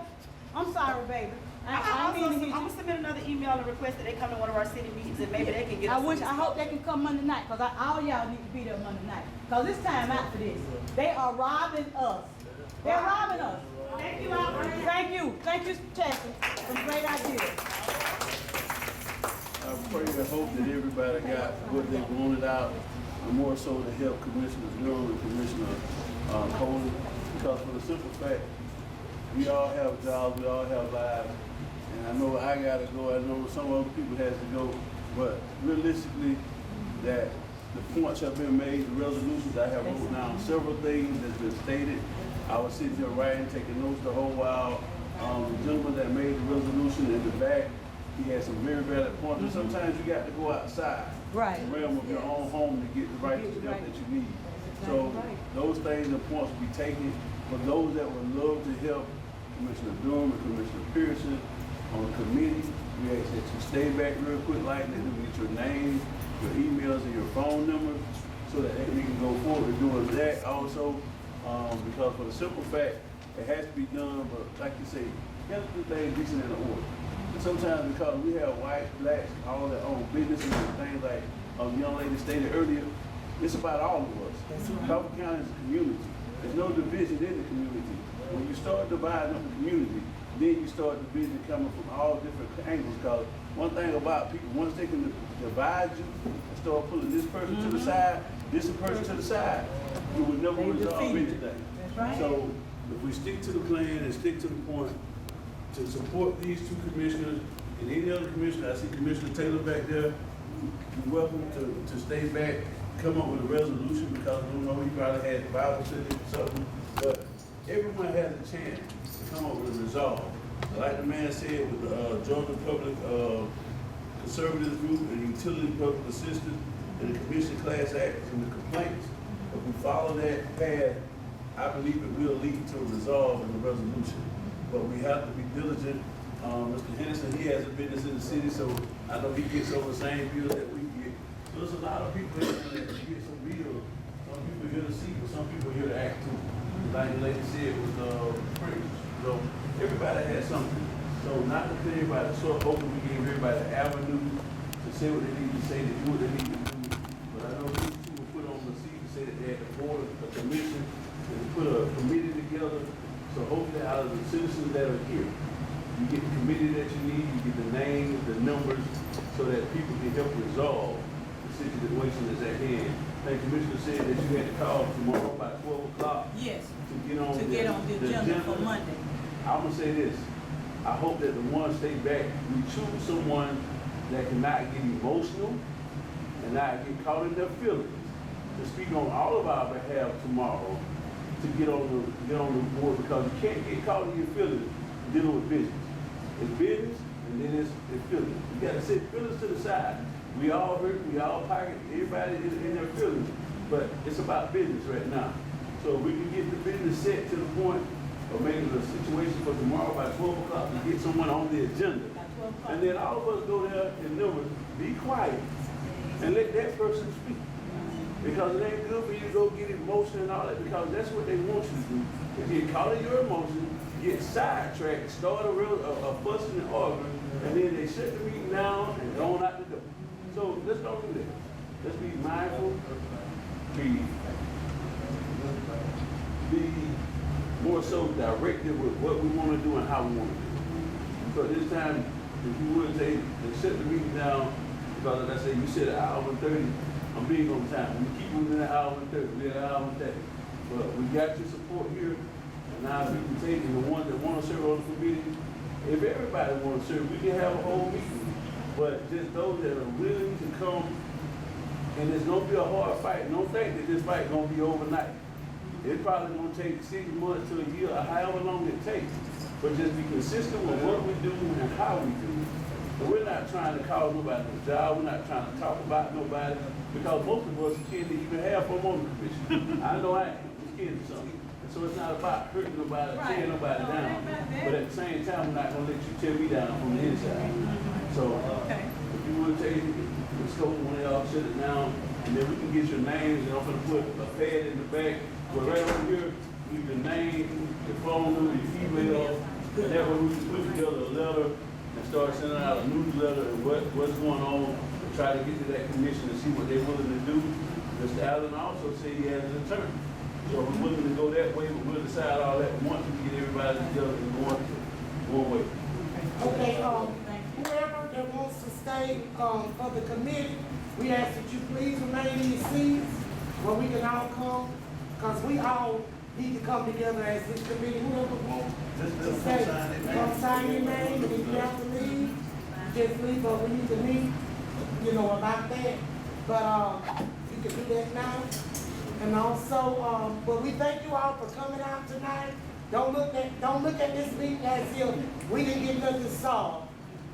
I'm sorry, baby. I mean to hit I'm you. gonna submit another email and request that they come to one of our city meetings and maybe they can get I us. hope they can come Monday night, because all y'all need to be there Monday night. Because it's time out for this. They are robbing us. They're robbing us. Thank you, Albert. Thank you. Thank you, Chester. Some great ideas. I pray and hope that everybody got what they wanted out, and more so to help Commissioner Durham and Commissioner Coley, because for the simple fact, we all have jobs, we all have lives, and I know I gotta go, I know some other people has to go, but realistically, that the points have been made, the resolutions, I have wrote down several things that's been stated. I was sitting here writing, taking notes the whole while. The gentleman that made the resolution in the back, he had some very valid points. And sometimes you got to go outside Right. the realm of your own home to get the right stuff that you need. So those things and points will be taken. For those that would love to help Commissioner Durham and Commissioner Pearson on the committee, we ask that you stay back real quick, like that, we get your names, your emails, and your phone numbers, so that we can go forward with doing that also. Because for the simple fact, it has to be done, but like you say, you have to do things decent in order. And sometimes because we have whites, blacks, all that own businesses and things like a young lady stated earlier, it's about all of us. Crawford County is a community. There's no division in the community. When you start dividing up the community, then you start division coming from all different angles. Because one thing about people, once they can divide you and start pulling this person to the side, this person to the side, you will never resolve anything. That's right. So if we stick to the plan and stick to the point, to support these two commissioners and any other commissioner, I see Commissioner Taylor back there, you're welcome to stay back, come up with a resolution, because I don't know, he probably had Bible study or something, but everyone has a chance to come up with a resolve. Like the man said, with the Georgia Public Conservative Group and Utility Public Assistance and the Commission Class Acts and the complaints, if we follow that path, I believe it will lead to a resolve in the resolution. But we have to be diligent. Mr. Henderson, he has a business in the city, so I know he gets over the same bills that we get. So there's a lot of people that get some bills. Some people here to see, but some people here to act too. Like the lady said with Prince. So everybody has something. So not to put everybody so open, we gave everybody the avenue to say what they need to say, to do what they need to do. But I know these two were put on the seat to say that they had to board a commission and put a committee together. So hopefully out of the citizens that are here, you get the committee that you need, you get the names, the numbers, so that people can help resolve the situation that's at hand. I think Commissioner said that you had to call tomorrow by 12 o'clock. Yes, To get on to get on the agenda for Monday. I'm gonna say this, I hope that the ones stay back, we choose someone that cannot get emotional and not get caught in their feelings, to speak on all of our behalf tomorrow, to get on the board, because you can't get caught in your feelings dealing with business. It's business, and then it's feelings. You gotta set feelings to the side. We all hurt, we all pocket, everybody is in their feelings, but it's about business right now. So if we can get the business set to the point of making a situation for tomorrow by 12 o'clock to get someone on the agenda. And then all of us go there and know, be quiet and let that person speak. Because it ain't good for you to go get emotional and all that, because that's what they want you to do. Is get caught in your emotions, get sidetracked, start a fussing and arguing, and then they shut the meeting down and go on out the door. So let's don't do that. Let's be mindful, be more so directed with what we want to do and how we want to do it. So this time, if you would say, shut the meeting down, because like I say, you said an hour and 30, I'm big on time. We keep moving an hour and 30, we're an hour and 30. But we got your support here, and now we can take it, the ones that want to serve on the committee. If everybody wants to serve, we can have a whole meeting. But just those that are willing to come, and it's gonna be a hard fight. Don't think that this fight gonna be overnight. It's probably gonna take 6 months to a year, or however long it takes. But just be consistent with what we do and how we do it. But we're not trying to cause nobody a job. We're not trying to talk about nobody, because most of us can't even have them on the commission. I know I am. I'm scared of something. And so it's not about hurting nobody, tearing nobody down. But at the same time, we're not gonna let you tear me down from the inside. So if you would take it, let's go when they all shut it down, and then we can get your names, and I'm gonna put a pad in the back. But right over here, leave your name, your phone number, your email, and that way we can put together a letter and start sending out a newsletter and what's going on, and try to get to that commission and see what they're willing to do. Mr. Allen also said he has an attorney. So we're willing to go that way, but we'll decide all that once we get everybody together and going one way. Okay, whoever that wants to stay, for the committee, we ask that you please remain in your seats where we can all come, because we all need to come together as this committee. Whoever wants to stay, come sign your name, and if you have to leave, just leave, but we need to meet, about that. But, you can do that now. And also, but we thank you all for coming out tonight. Don't look at this meeting as if we didn't get nothing solved,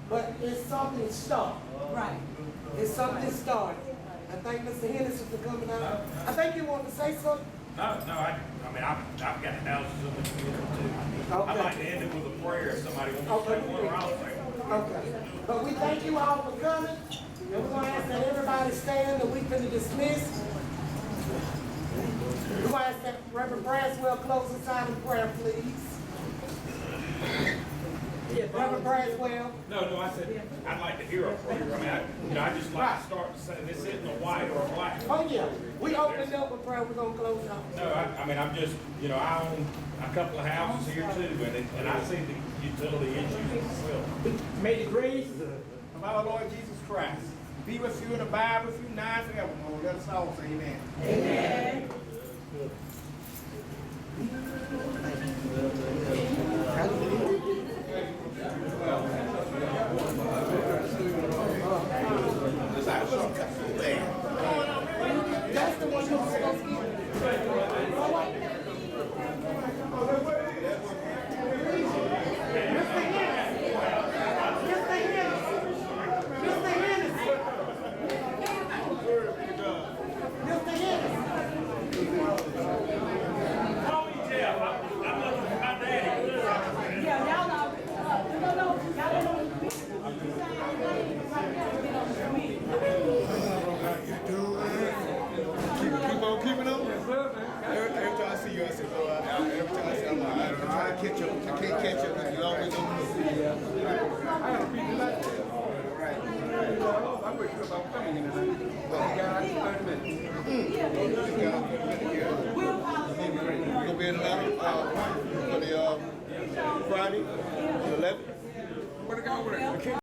but it's something started. Right. It's something started. I thank Mr. Henderson for coming out. I think you want to say something? No, I've got thousands of them too. Okay. I'd like to end it with a prayer if somebody wants to say one, or I'll say one. Okay. But we thank you all for coming. And we're going to ask that everybody stand and we finna dismiss. We're going to ask that Reverend Braswell close us out in prayer, please. Reverend Braswell. No, I said, I'd like to hear a prayer. I just like to start saying this isn't a white or a black. Oh, yeah. We opened up with prayer. We're going to close out. No, I'm just, I own a couple of houses here too, and I see the utility issues as well. May the grace of our Lord Jesus Christ be with you and abide with you now and forevermore. Let us all say amen. Amen. That's the one you're supposed to get. Gonna be in Atlanta for the Friday, the 11th. Where to go with it?